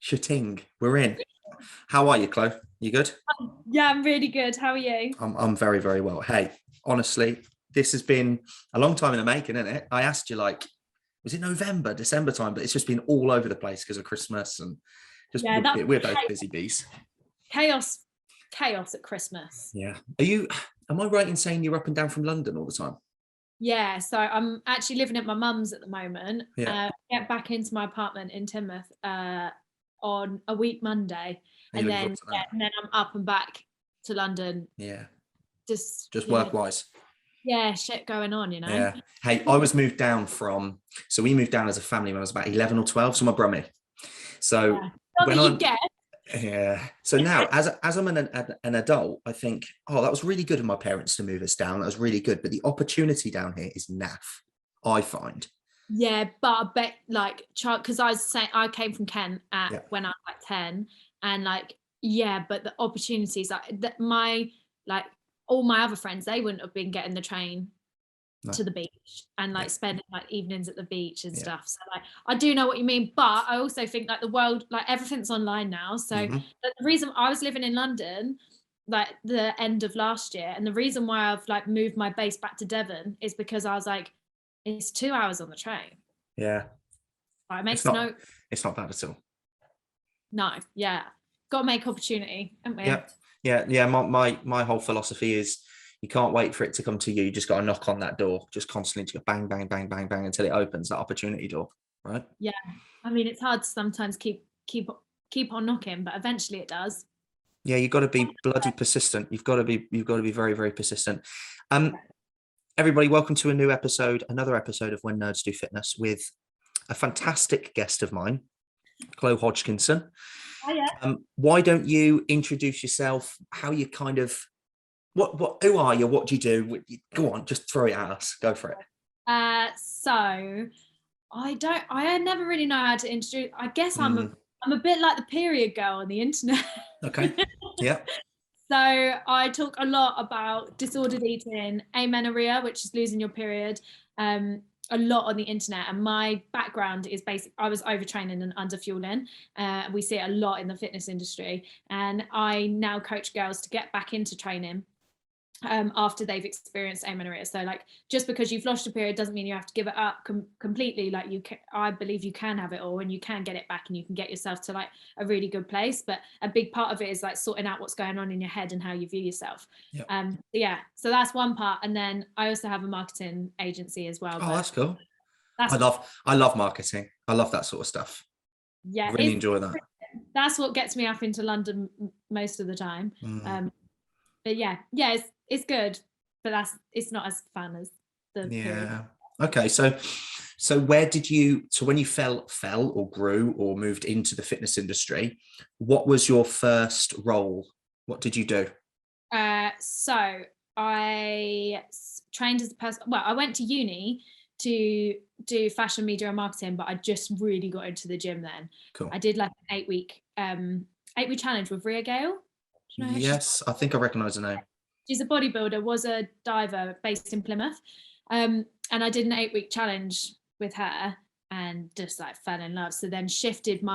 Shitting. We're in. How are you, Chlo? You good? Yeah, I'm really good. How are you? I'm very, very well. Hey, honestly, this has been a long time in the making, isn't it? I asked you was it November, December time, but it's just been all over the place because of Christmas and just Yeah, that's we're both busy bees. chaos, chaos at Christmas. Yeah. Am I right in saying you're up and down from London all the time? Yeah, so I'm actually living at my mum's at the moment. Yeah. Get back into my apartment in Teignmouth on a week Monday, Are you and looking then forward to that? and then I'm up and back to London. Yeah. Just Just work wise. yeah, shit going on. Yeah. Hey, we moved down as a family when I was about 11 or 12, so my brummy. So Yeah. Not when that you I'm get. Yeah. So now, as I'm an adult, I think, oh, that was really good of my parents to move us down. That was really good. But the opportunity down here is naff, I find. Yeah, but I bet because I was saying I came from Kent Yeah. when I was like 10, and yeah, but the opportunities like all my other friends, they wouldn't have been getting the train No. to the beach and Yeah. spending evenings at the beach and Yeah. stuff. So I do know what you mean, but I also think the world, everything's online now. So the reason I was living in London the end of last year, and the reason why I've moved my base back to Devon is because I was it's 2 hours on the train. Yeah. It makes It's not bad at all. No, yeah. Got to make opportunity, haven't we? Yeah. My whole philosophy is you can't wait for it to come to you. You just got to knock on that door, just constantly to go bang, bang, bang, bang, bang until it opens, that opportunity door, right? Yeah. I mean, it's hard to sometimes keep on knocking, but eventually it does. Yeah, you've got to be bloody persistent. You've got to be very, very persistent. Everybody, welcome to another episode of When Nerds Do Fitness with a fantastic guest of mine, Chlo Hodgkinson. Oh, yeah. Why don't you introduce yourself? How you who are you? What do you do? Go on, just throw it at us. Go for it. So I never really know how to introduce. I guess I'm a bit like the period girl on the internet. Okay. Yeah. So I talk a lot about disordered eating, amenorrhea, which is losing your period, a lot on the internet. And my background is I was overtraining and underfueling. We see it a lot in the fitness industry. And I now coach girls to get back into training after they've experienced amenorrhea. So just because you've lost your period doesn't mean you have to give it up completely. I believe you can have it all and you can get it back and you can get yourself to a really good place. But a big part of it is sorting out what's going on in your head and how you view yourself. Yep. So that's one part. And then I also have a marketing agency as well. Oh, that's cool. I love marketing. I love that sort of stuff. Yeah, really enjoy that. That's what gets me up into London most of the time. But yeah, it's good, but it's not as fun as the period. Okay, so where did when you fell or grew or moved into the fitness industry, what was your first role? What did you do? So I trained as a person. Well, I went to uni to do fashion media and marketing, but I just really got into the gym then. Cool. I did an 8-week challenge with Ria Gale. Yes, I think I recognise the name. She's a bodybuilder, was a diver based in Plymouth. And I did an 8-week challenge with her and just fell in love. So then shifted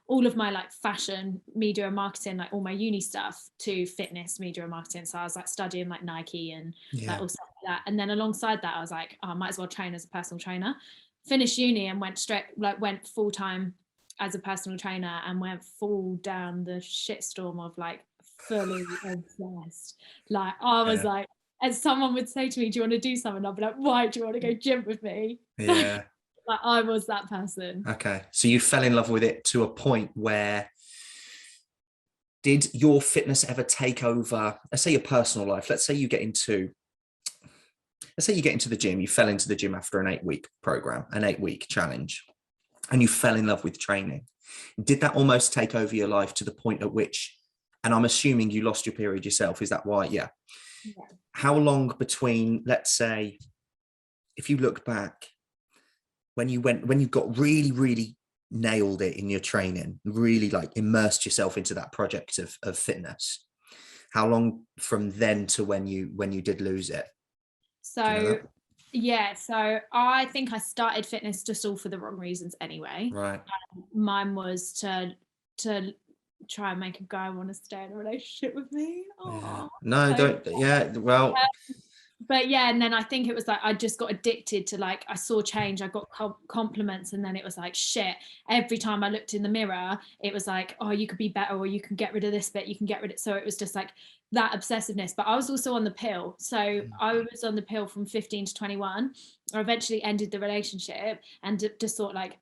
all of my fashion, media and marketing, all my uni stuff to fitness, media and marketing. So I was studying Nike and all stuff like that. And then alongside that, I was I might as well train as a personal trainer. Finished uni and went went full time as a personal trainer and went full down the shitstorm of fully obsessed. I was as someone would say to me, do you want to do something? I'd be like, why do you want to go gym with me? Yeah. I was that person. Okay. So you fell in love with it to a point where, did your fitness ever take over, let's say your personal life? Let's say you get into the gym, you fell into the gym after an 8-week program, an 8-week challenge, and you fell in love with training. Did that almost take over your life to the point at which, and I'm assuming you lost your period yourself, is that why? Yeah. How long between, let's say, if you look back, when you got really, really nailed it in your training, really immersed yourself into that project of fitness, how long from then to when you did lose it? So so I think I started fitness just all for the wrong reasons anyway. Right. Mine was to to try and make a guy want to stay in a relationship with me. Yeah. Oh, No, so don't. Yeah, well, but yeah, and then I think it was like I just got addicted to, like, I saw change, I got compliments, and then it was like, shit, every time I looked in the mirror it was like, oh, you could be better, or you can get rid of this bit, you can get rid of it. So it was just like that obsessiveness. But I was also on the pill, so I was on the pill from 15 to 21. I eventually ended the relationship and just thought, like,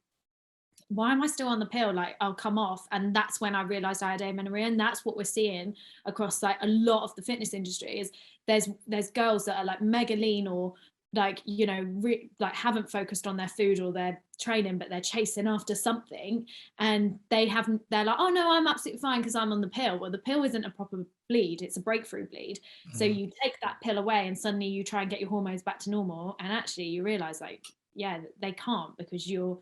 why am I still on the pill? Like, I'll come off. And that's when I realized I had amenorrhea. And that's what we're seeing across like a lot of the fitness industry is there's girls that are like mega lean, or like, you know, like haven't focused on their food or their training, but they're chasing after something, and they're like, oh no, I'm absolutely fine because I'm on the pill. Well, the pill isn't a proper bleed, it's a breakthrough bleed. So you take that pill away and suddenly you try and get your hormones back to normal, and actually you realize, like, yeah, they can't, because you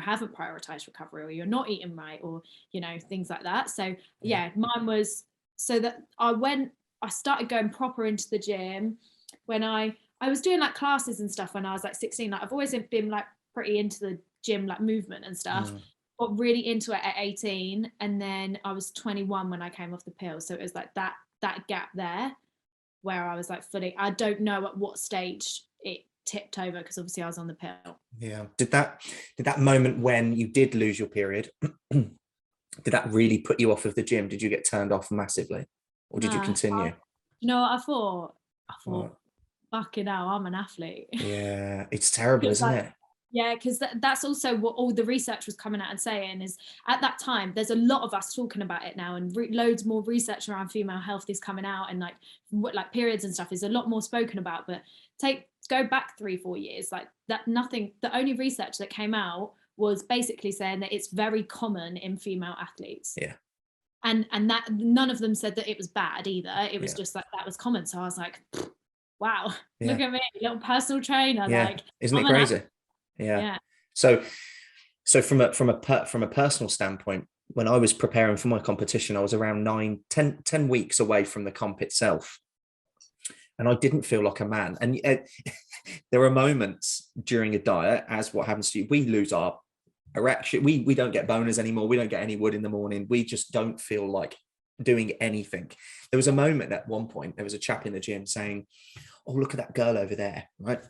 haven't prioritized recovery, or you're not eating right, or, you know, things like that. So yeah, mine was, so that I started going proper into the gym when I was doing like classes and stuff when I was like 16. Like, I've always been like pretty into the gym, like movement and stuff. Got really into it at 18, and then I was 21 when I came off the pill. So it was like that gap there where I was like fully, I don't know at what stage it tipped over, because obviously I was on the pill. yeah. Did that moment when you did lose your period, did that really put you off of the gym? Did you get turned off massively, or did you continue? You know what I thought? Right. Fucking hell, I'm an athlete. Yeah, it's terrible, isn't Like, it? yeah, because that's also what all the research was coming out and saying is, at that time, there's a lot of us talking about it now, and loads more research around female health is coming out, and like periods and stuff is a lot more spoken about. But go back 3-4 years, like that, nothing, the only research that came out was basically saying that it's very common in female athletes. Yeah. And that none of them said that it was bad either. It was just like that was common. So I was like, wow, look at me, little personal trainer. Yeah. Like, Isn't it crazy? Yeah. So from a personal standpoint, when I was preparing for my competition, I was around 10 weeks away from the comp itself, and I didn't feel like a man. And there are moments during a diet, as what happens to you, we lose our erection, we don't get boners anymore, we don't get any wood in the morning, we just don't feel like doing anything. There was a moment at one point, there was a chap in the gym saying, oh, look at that girl over there, right?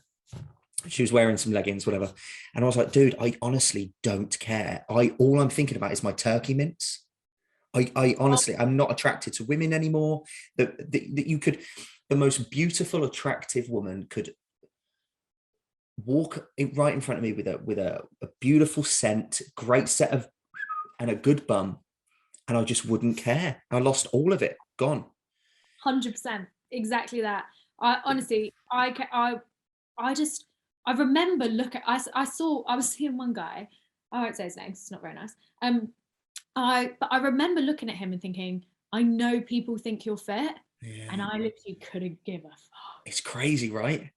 She was wearing some leggings, whatever. And I was like, dude, I honestly don't care. All I'm thinking about is my turkey mince. I honestly, I'm not attracted to women anymore. That you could, the most beautiful, attractive woman could walk right in front of me with a beautiful scent, great set of, and a good bum, and I just wouldn't care. I lost all of it, gone. 100%, exactly that. I honestly, I remember I was seeing one guy. I won't say his name, it's not very nice. But I remember looking at him and thinking, I know people think you're fit, and I literally couldn't give a fuck. It's crazy, right?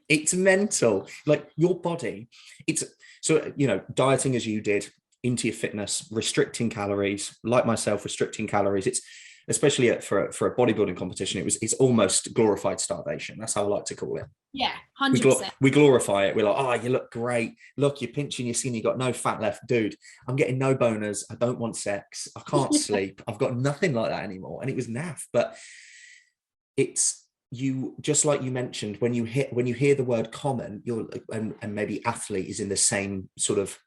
It's mental. Like, your body, it's so, you know, dieting as you did, into your fitness, restricting calories, like myself, restricting calories. It's especially for a bodybuilding competition, it's almost glorified starvation. That's how I like to call it. Yeah, 100%. We glorify it. We're like, oh, you look great. Look, you're pinching your skin. You got no fat left, dude. I'm getting no boners. I don't want sex. I can't sleep. I've got nothing like that anymore. And it was naff. But it's, you, just like you mentioned, when you hear the word common, you're and maybe athlete is in the same sort of,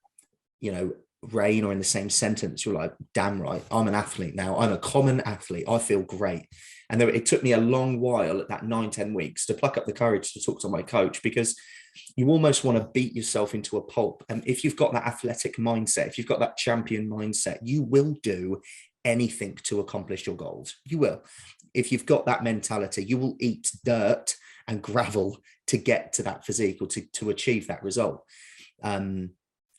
you know, reign or in the same sentence, you're like, damn right, I'm an athlete now. I'm a common athlete. I feel great. And it took me a long while at that 9-10 weeks to pluck up the courage to talk to my coach, because you almost want to beat yourself into a pulp. And if you've got that athletic mindset, if you've got that champion mindset, you will do anything to accomplish your goals. You will. If you've got that mentality, you will eat dirt and gravel to get to that physique, or to achieve that result.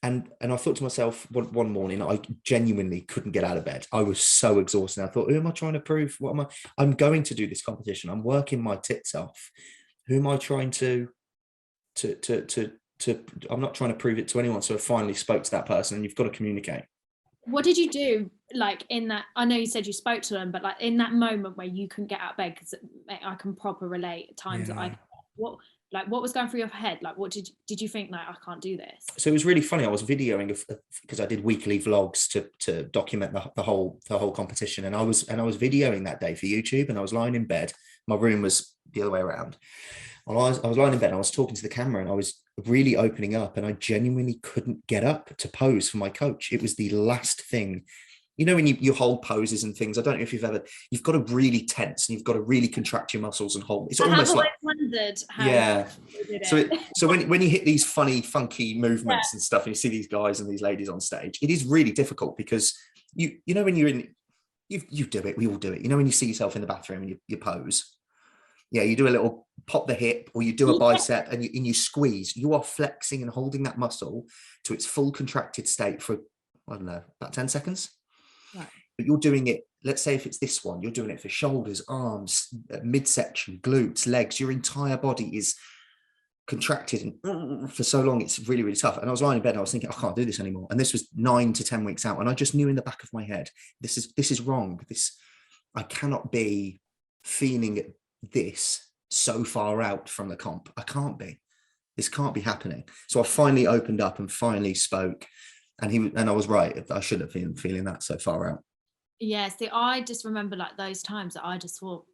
And I thought to myself one morning, I genuinely couldn't get out of bed. I was so exhausted. I thought, who am I trying to prove? What am I? I'm going to do this competition. I'm working my tits off. Who am I trying to I'm not trying to prove it to anyone. So I finally spoke to that person, and you've got to communicate. What did you do, like, in that, I know you said you spoke to them, but like in that moment where you couldn't get out of bed, because I can proper relate at times that like, what was going through your head? Like, what did you think, like, I can't do this? So it was really funny. I was videoing because I did weekly vlogs to document the whole competition, and I was videoing that day for YouTube, and I was lying in bed. My room was the other way around. I was lying in bed, and I was talking to the camera, and I was really opening up, and I genuinely couldn't get up to pose for my coach. It was the last thing. You know, when you hold poses and things, I don't know if you've got to really tense, and you've got to really contract your muscles and hold. It's almost like, wondered how yeah. you did it. So when you hit these funny, funky movements Yeah. and stuff, and you see these guys and these ladies on stage, it is really difficult because you know, when you're in, you do it, we all do it. You know, when you see yourself in the bathroom and you pose, yeah, you do a little pop the hip, or you do a bicep, and you squeeze. You are flexing and holding that muscle to its full contracted state for, I don't know, about 10 seconds. Right. But you're doing it, let's say if it's this one, you're doing it for shoulders, arms, midsection, glutes, legs. Your entire body is contracted and for so long, it's really, really tough. And I was lying in bed and I was thinking, I can't do this anymore. And this was 9 to 10 weeks out. And I just knew in the back of my head, this is wrong. I cannot be feeling this so far out from the comp. I can't be. This can't be happening. So I finally opened up and finally spoke. And I was right. I should have been feeling that so far out. Yeah, see, I just remember, like, those times that I just thought,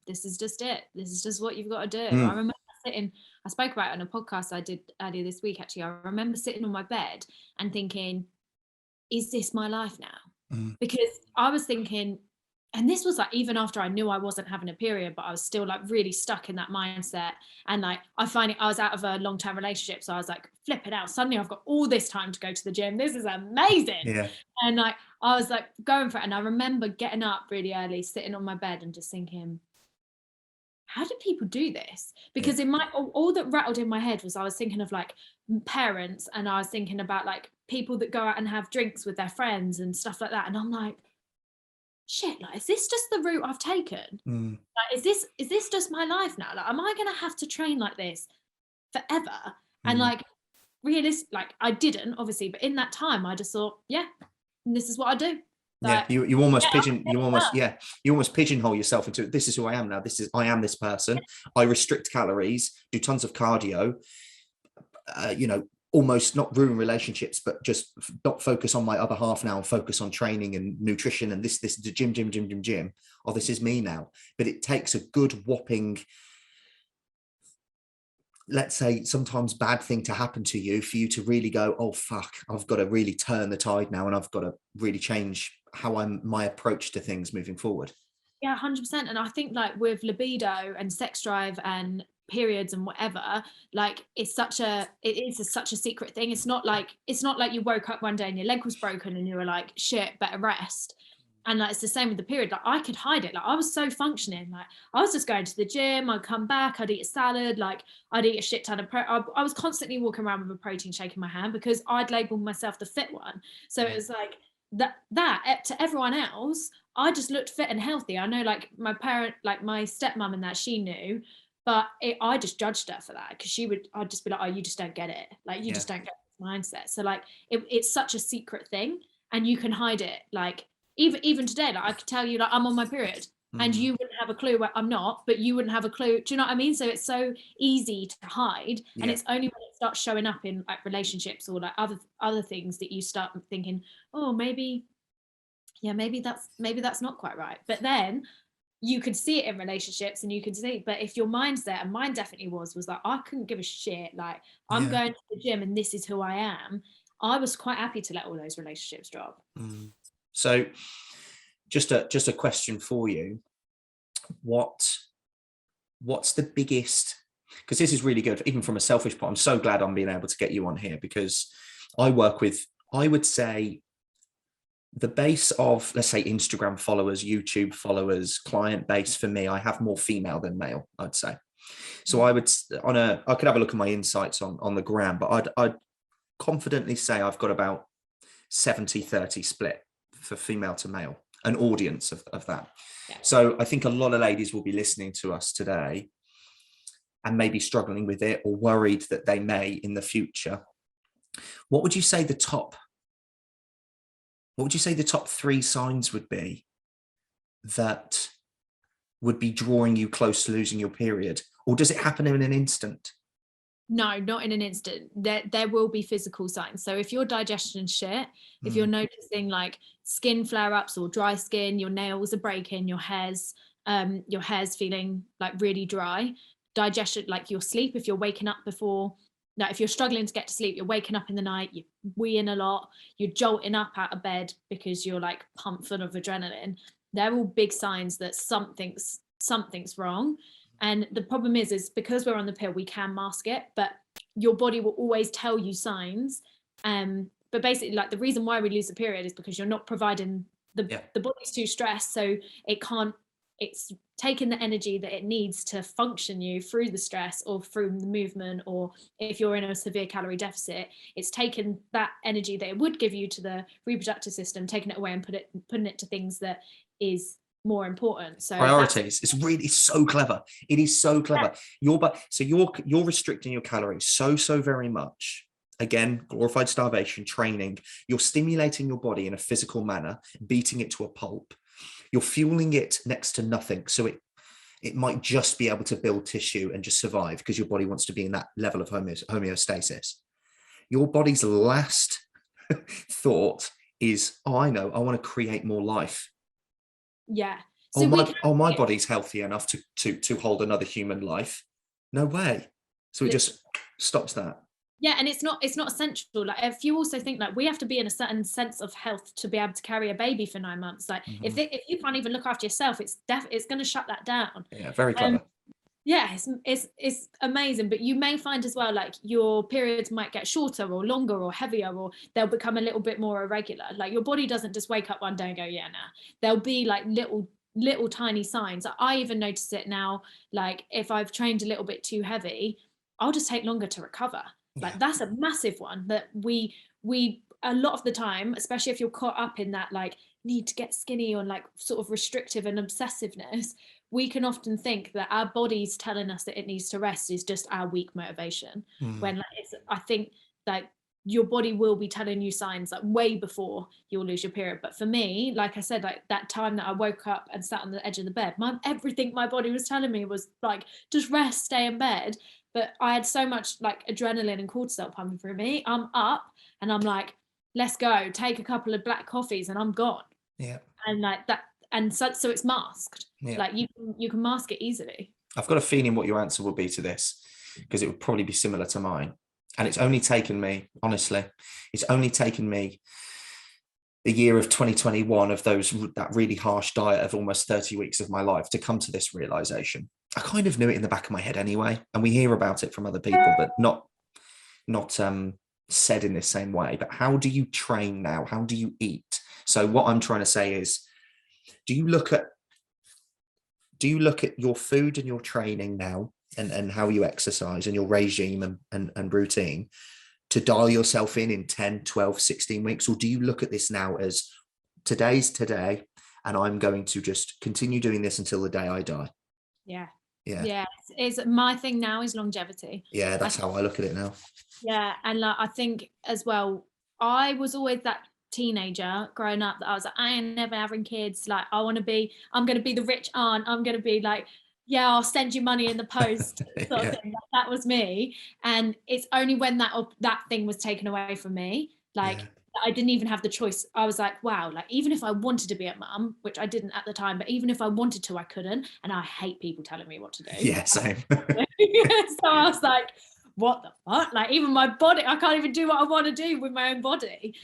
this is just it. This is just what you've got to do. I remember I spoke about it on a podcast I did earlier this week, actually. I remember sitting on my bed and thinking, is this my life now? Because I was thinking, and this was like even after I knew I wasn't having a period, but I was still like really stuck in that mindset. And like, I was out of a long-term relationship. So I was like flipping out. Suddenly I've got all this time to go to the gym. This is amazing. Yeah. And like, I was like going for it. And I remember getting up really early, sitting on my bed and just thinking, how do people do this? Because in my, all that rattled in my head was I was thinking of like parents, and I was thinking about like people that go out and have drinks with their friends and stuff like that. And I'm like, shit, like, is this just the route I've taken? Like, is this just my life now? Like, am I gonna have to train like this forever? And like, realistic, like, I didn't obviously, but in that time I just thought, yeah, this is what I do. Like, you almost pigeonhole yourself into, this is who I am now. I am this person. I restrict calories, do tons of cardio, you know, almost not ruin relationships, but just not focus on my other half now and focus on training and nutrition and this the gym. Oh, this is me now. But it takes a good whopping, let's say, sometimes bad thing to happen to you for you to really go, oh fuck, I've got to really turn the tide now, and I've got to really change my approach to things moving forward. Yeah, 100%. And I think like with libido and sex drive and periods and whatever, like, it is such a secret thing. It's not like you woke up one day and your leg was broken and you were like, shit, better rest. And like, it's the same with the period. Like, I could hide it. Like, I was so functioning. Like, I was just going to the gym. I'd come back. I'd eat a salad. Like, I'd eat a shit ton of I was constantly walking around with a protein shake in my hand because I'd labeled myself the fit one. So it was like that to everyone else, I just looked fit and healthy. I know, like, my parent, like my stepmom and that, she knew, but I just judged her for that, because I'd just be like, oh, you just don't get it. Like, you just don't get this mindset. So like, it's such a secret thing, and you can hide it. Like, even today, like, I could tell you, like, I'm on my period, and you wouldn't have a clue where I'm not, but you wouldn't have a clue. Do you know what I mean? So it's so easy to hide, and it's only when it starts showing up in like relationships or like other things that you start thinking, oh, maybe that's not quite right. But then you could see it in relationships, and you could see, but if your mind's there, and mine definitely was like, I couldn't give a shit. Like, I'm going to the gym and this is who I am. I was quite happy to let all those relationships drop. So just a question for you. What's the biggest, because this is really good, even from a selfish point, I'm so glad I'm being able to get you on here, because I work with, I would say, the base of, let's say, Instagram followers, YouTube followers, client base for me, I have more female than male, I'd say. So I could have a look at my insights on the gram, but I'd confidently say I've got about 70-30 split for female to male, an audience of that. Yeah. So I think a lot of ladies will be listening to us today and maybe struggling with it, or worried that they may in the future. What would you say the top 3 signs would be that would be drawing you close to losing your period? Or does it happen in an instant? No, not in an instant. There will be physical signs. So if your digestion's shit, if you're noticing like skin flare-ups or dry skin, your nails are breaking, your hair's feeling like really dry, digestion, like your sleep, if you're waking up before, like if you're struggling to get to sleep, you're waking up in the night, you're weeing a lot, you're jolting up out of bed because you're like pumped full of adrenaline. They're all big signs that something's wrong. And the problem is because we're on the pill, we can mask it, but your body will always tell you signs. But basically, like the reason why we lose the period is because you're not providing the body's too stressed, so it can't. It's taking the energy that it needs to function you through the stress or through the movement, or if you're in a severe calorie deficit, it's taken that energy that it would give you to the reproductive system, taking it away and putting it to things that is more important. So priorities. It's so clever. It is so clever. You're restricting your calories so very much. Again, glorified starvation training. You're stimulating your body in a physical manner, beating it to a pulp. You're fueling it next to nothing, so it might just be able to build tissue and just survive because your body wants to be in that level of homeostasis. Your body's last thought is, oh, I know, I want to create more life. Yeah. So my body's healthy enough to hold another human life. No way. So it just stops that. Yeah, and it's not essential. Like if you also think like we have to be in a certain sense of health to be able to carry a baby for 9 months. Like if you can't even look after yourself, it's going to shut that down. Yeah, very clever. Yeah, it's amazing. But you may find as well, like your periods might get shorter or longer or heavier, or they'll become a little bit more irregular. Like your body doesn't just wake up one day and go, yeah, nah. There'll be like little tiny signs. I even notice it now. Like if I've trained a little bit too heavy, I'll just take longer to recover. Like that's a massive one that we a lot of the time, especially if you're caught up in that like need to get skinny or like sort of restrictive and obsessiveness, we can often think that our body's telling us that it needs to rest is just our weak motivation. When like I think that your body will be telling you signs like way before you'll lose your period. But for me, like I said, like that time that I woke up and sat on the edge of the bed, everything my body was telling me was like, just rest, stay in bed. But I had so much like adrenaline and cortisol pumping through me. I'm up and I'm like, let's go, take a couple of black coffees and I'm gone. Yeah. And like that, and so it's masked. Yeah. Like you can mask it easily. I've got a feeling what your answer will be to this, because it would probably be similar to mine. And it's only taken me, honestly, the year of 2021 of that really harsh diet of almost 30 weeks of my life to come to this realization. I kind of knew it in the back of my head anyway, and we hear about it from other people, but not said in this same way. But how do you train now? How do you eat? So what I'm trying to say is, do you look at your food and your training now and how you exercise and your regime and routine to dial yourself in 10, 12, 16 weeks? Or do you look at this now as today's today and I'm going to just continue doing this until the day I die? Yeah. It's my thing now is longevity. Yeah, that's how I look at it now. Yeah, and like I think as well, I was always that teenager growing up that I was like, I ain't never having kids. Like I'm going to be the rich aunt. I'm going to be like, yeah, I'll send you money in the post sort of thing. Like, that was me. And it's only when that thing was taken away from me, like I didn't even have the choice. I was like, wow, like even if I wanted to be a mum, which I didn't at the time, but even if I wanted to, I couldn't. And I hate people telling me what to do. Yeah, same. So I was like, what the fuck? Like even my body, I can't even do what I want to do with my own body.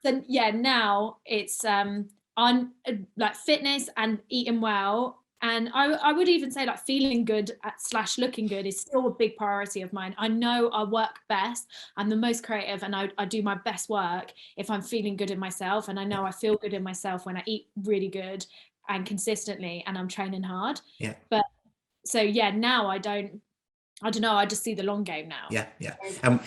Then now it's on like fitness and eating well. And I would even say like feeling good / looking good is still a big priority of mine. I know I work best. I'm the most creative and I do my best work if I'm feeling good in myself. And I know I feel good in myself when I eat really good and consistently and I'm training hard. Yeah. But so now I don't know. I just see the long game now. Yeah. And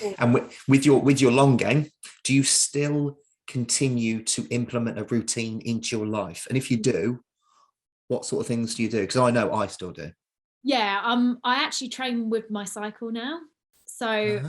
with your long game, do you still continue to implement a routine into your life? And if you do, what sort of things do you do? Because I know I still do. Yeah, I actually train with my cycle now. So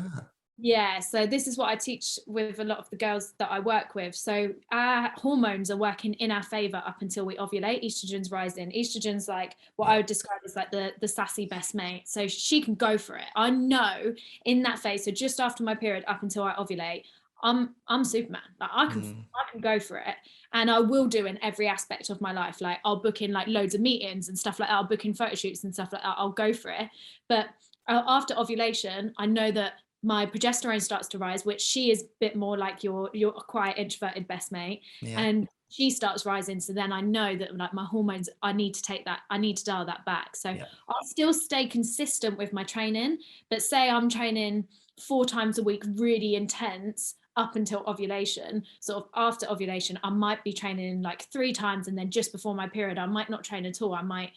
Yeah, so this is what I teach with a lot of the girls that I work with. So our hormones are working in our favor up until we ovulate. Estrogen's rising. Estrogen's like what I Yeah. would describe as like the sassy best mate. So she can go for it. I know in that phase. So just after my period, up until I ovulate, I'm Superman. Like I can go for it, and I will do in every aspect of my life. Like I'll book in like loads of meetings and stuff like that. I'll book in photo shoots and stuff like that. I'll go for it. But after ovulation, I know that my progesterone starts to rise, which she is a bit more like your quiet introverted best mate, Yeah. and she starts rising. So then I know that like my hormones, I need to take that, I need to dial that back. So Yeah. I'll still stay consistent with my training, but say I'm training 4 times a week, really intense up until ovulation. Sort of after ovulation, I might be training like 3 times, and then just before my period, I might not train at all. I might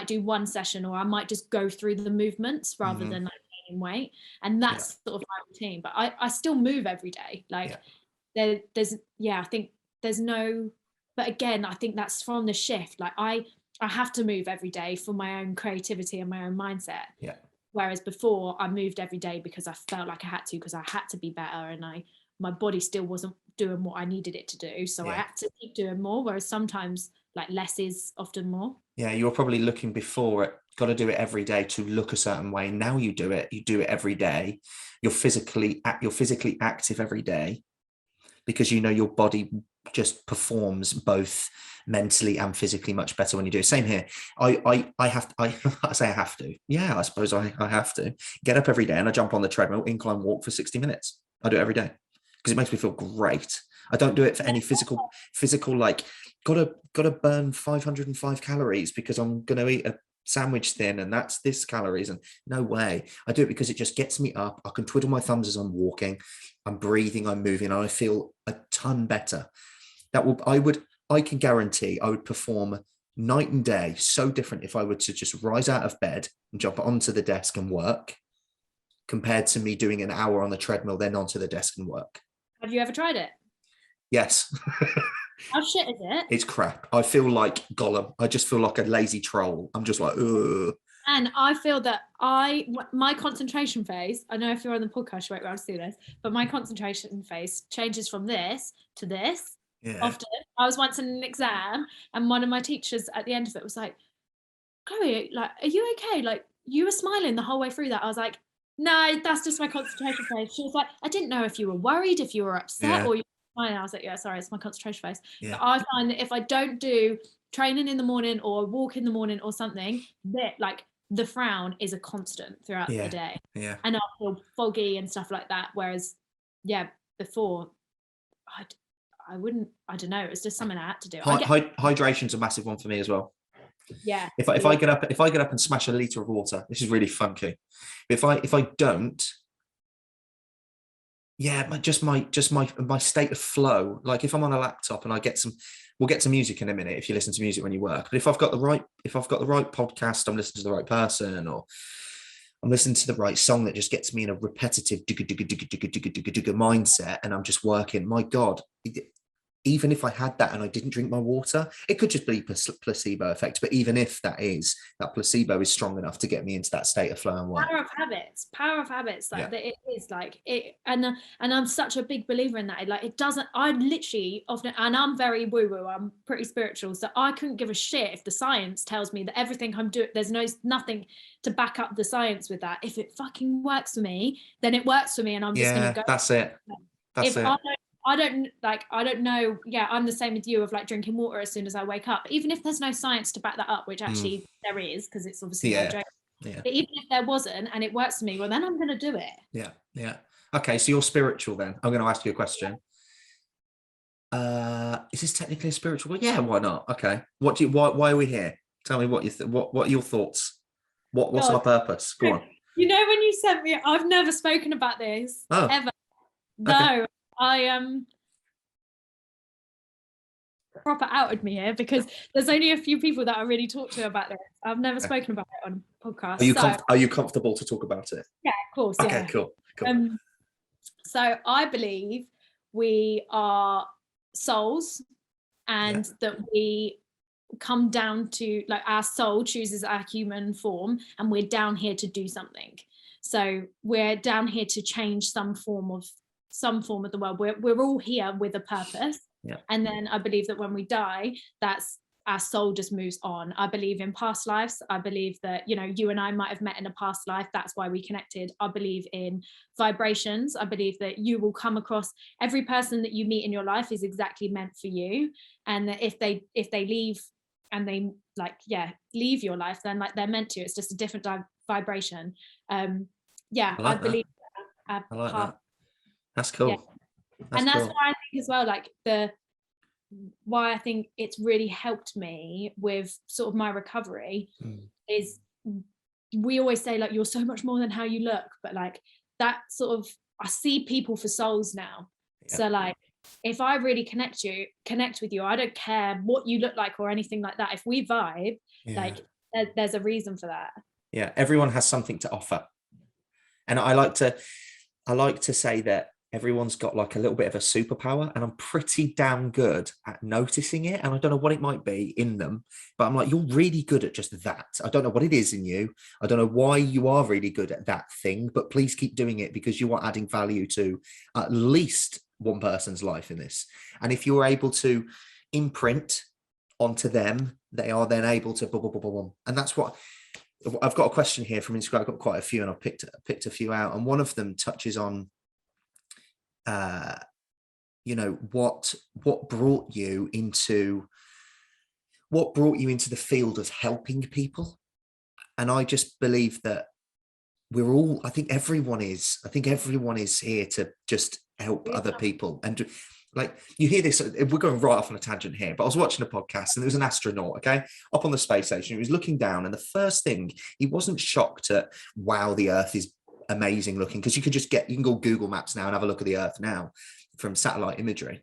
do one session, or I might just go through the movements rather than like gaining weight. And Yeah. that's sort of my routine. But I still move every day. Like there's I think there's no, but again, I think that's from the shift. Like I have to move every day for my own creativity and my own mindset. Yeah. Whereas before I moved every day because I felt like I had to, because I had to be better, and my body still wasn't doing what I needed it to do. So I Yeah. had to keep doing more. Whereas sometimes like less is often more. Yeah, you were probably looking before it, got to do it every day to look a certain way. Now you do it every day. You're physically active every day, because you know your body just performs both mentally and physically much better when you do it. Same here. I have to, I say I have to. Yeah, I suppose I have to get up every day and I jump on the treadmill, incline walk for 60 minutes. I do it every day because it makes me feel great. I don't do it for any physical like gotta burn 505 calories because I'm gonna eat a sandwich thin and that's this calories, and no way. I do it because it just gets me up. I can twiddle my thumbs as I'm walking, I'm breathing, I'm moving, and I feel a ton better. I can guarantee I would perform night and day so different if I were to just rise out of bed and jump onto the desk and work, compared to me doing an hour on the treadmill then onto the desk and work. Have you ever tried it? Yes. How shit is it? It's crap. I feel like Gollum. I just feel like a lazy troll. I'm just like, ugh. And I feel that my concentration phase, I know if you're on the podcast, you won't be able to see this, but my concentration phase changes from this to this Yeah. often. I was once in an exam, and one of my teachers at the end of it was like, Chloe, like, are you okay? Like, you were smiling the whole way through that. I was like, no, that's just my concentration phase. She was like, I didn't know if you were worried, if you were upset, Yeah. or you were fine. I was like, yeah, sorry, it's my concentration phase. Yeah. But I find that if I don't do training in the morning or walk in the morning or something, that like the frown is a constant throughout the Yeah. day. Yeah. And I'll feel foggy and stuff like that. Whereas, yeah, before I wouldn't, I don't know, it's just something I had to do. Hydration's a massive one for me as well. Yeah. If I get up and smash a liter of water, this is really funky. If I don't, yeah, my state of flow. Like if I'm on a laptop and we'll get to music in a minute if you listen to music when you work. But if I've got the right podcast, I'm listening to the right person, or I'm listening to the right song that just gets me in a repetitive mindset, and I'm just working. My God, even if I had that and I didn't drink my water, it could just be placebo effect. But even if that placebo is strong enough to get me into that state of flow and work. Power of habits, like that. It is like it, and I'm such a big believer in that. Like it doesn't, I literally often, and I'm very woo woo, I'm pretty spiritual, so I couldn't give a shit if the science tells me that everything I'm doing, there's nothing to back up the science with that. If it fucking works for me, then it works for me, and I'm just gonna go. That's it. That's it. I don't know. Yeah, I'm the same with you of like drinking water as soon as I wake up. Even if there's no science to back that up, which actually there is, because it's obviously hydration. Yeah. But even if there wasn't and it works for me, well, then I'm going to do it. Yeah. Yeah. Okay. So you're spiritual then. I'm going to ask you a question. Is this technically a spiritual? Yeah. Why not? Okay. Why are we here? Tell me what what are your thoughts? What's our purpose? Go on. You know, when you sent me, I've never spoken about this ever. No, okay. Proper outed me here because there's only a few people that I really talk to about this. I've never spoken about it on podcasts. Are you comfortable to talk about it? Yeah, of course. Okay, yeah. Cool. So I believe we are souls, and that we come down to, like, our soul chooses our human form, and we're down here to do something. So we're down here to change some form of the world. We're all here with a purpose. Yeah. And then I believe that when we die, that's our soul just moves on. I believe in past lives. I believe that, you know, you and I might have met in a past life. That's why we connected. I believe in vibrations. I believe that you will come across, every person that you meet in your life is exactly meant for you. And that if they leave and they like, leave your life, then like they're meant to. It's just a different vibration. I believe that. I like path, that. That's cool. yeah. That's cool. why I think as well, like why I think it's really helped me with sort of my recovery is, we always say like, you're so much more than how you look, but like that sort of, I see people for souls now. Yeah. So like, if I really connect with you, I don't care what you look like or anything like that. If we vibe, like there's a reason for that. Yeah, everyone has something to offer. And I like to say that everyone's got like a little bit of a superpower, and I'm pretty damn good at noticing it. And I don't know what it might be in them, but I'm like, you're really good at just that. I don't know what it is in you. I don't know why you are really good at that thing, but please keep doing it, because you are adding value to at least one person's life in this. And if you're able to imprint onto them, they are then able to boom, boom, boom, boom, boom. And that's what I've got. A question here from Instagram. I've got quite a few, and I've picked a few out. And one of them touches on you know, what brought you into the field of helping people. And I just believe that I think everyone is here to just help other people. And like, you hear this, we're going right off on a tangent here, but I was watching a podcast and there was an astronaut, okay, up on the space station. He was looking down, and the first thing, he wasn't shocked at, wow, the Earth is amazing looking, because you can go Google Maps now and have a look at the Earth now from satellite imagery.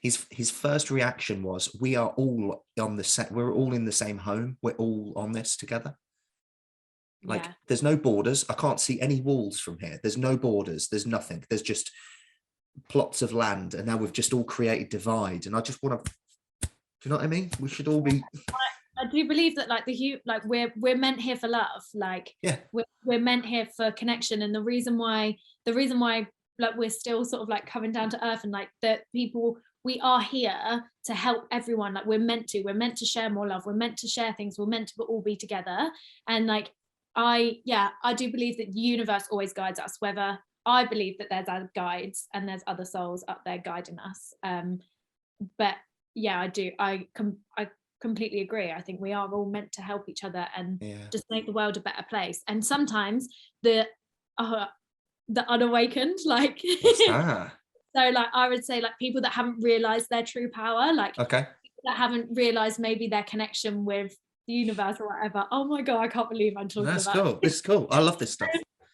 His first reaction was, we are all on the set, we're all in the same home, we're all on this together. Like, there's no borders. I can't see any walls from here. There's no borders. There's nothing. There's just plots of land, and now we've just all created divide. And I just want to, do you know what I mean? We should all be. I do believe that like we're meant here for love. Like we're meant here for connection. And the reason why like we're still sort of like coming down to earth, and like that people, we are here to help everyone. Like we're meant to share more love. We're meant to share things. We're meant to all be together. And like, I do believe that the universe always guides us, whether I believe that there's our guides and there's other souls up there guiding us. But yeah, I do. I completely agree. I think we are all meant to help each other and just make the world a better place. And sometimes the unawakened, like so like I would say, like people that haven't realized their true power, like that haven't realized maybe their connection with the universe or whatever. Oh my god, I can't believe I'm talking about cool. This is cool. I love this stuff.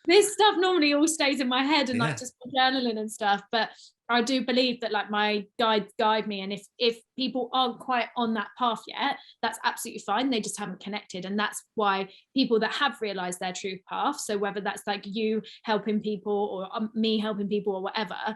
This stuff normally all stays in my head and like just journaling and stuff, but I do believe that like my guides guide me, and if people aren't quite on that path yet, that's absolutely fine. They just haven't connected. And that's why people that have realized their true path, so whether that's like you helping people or me helping people or whatever,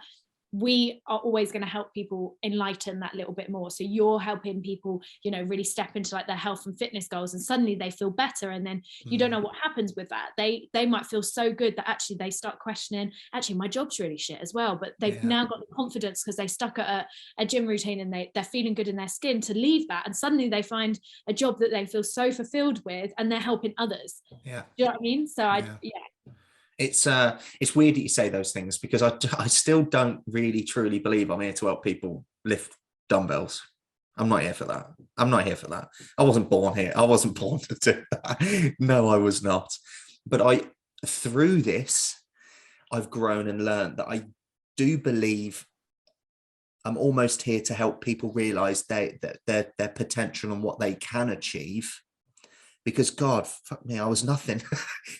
we are always going to help people enlighten that little bit more. So you're helping people, you know, really step into like their health and fitness goals, and suddenly they feel better. And then you don't know what happens with that. They might feel so good that actually they start questioning, actually my job's really shit as well, but they've now got the confidence because they stuck at a gym routine and they're feeling good in their skin to leave that, and suddenly they find a job that they feel so fulfilled with, and they're helping others. Do you know what I mean? So it's weird that you say those things, because I still don't really truly believe I'm here to help people lift dumbbells. I'm not here for that. I wasn't born here. I wasn't born to do that. No, I was not. But through this, I've grown and learned that I do believe I'm almost here to help people realize their potential and what they can achieve. Because God, fuck me, I was nothing.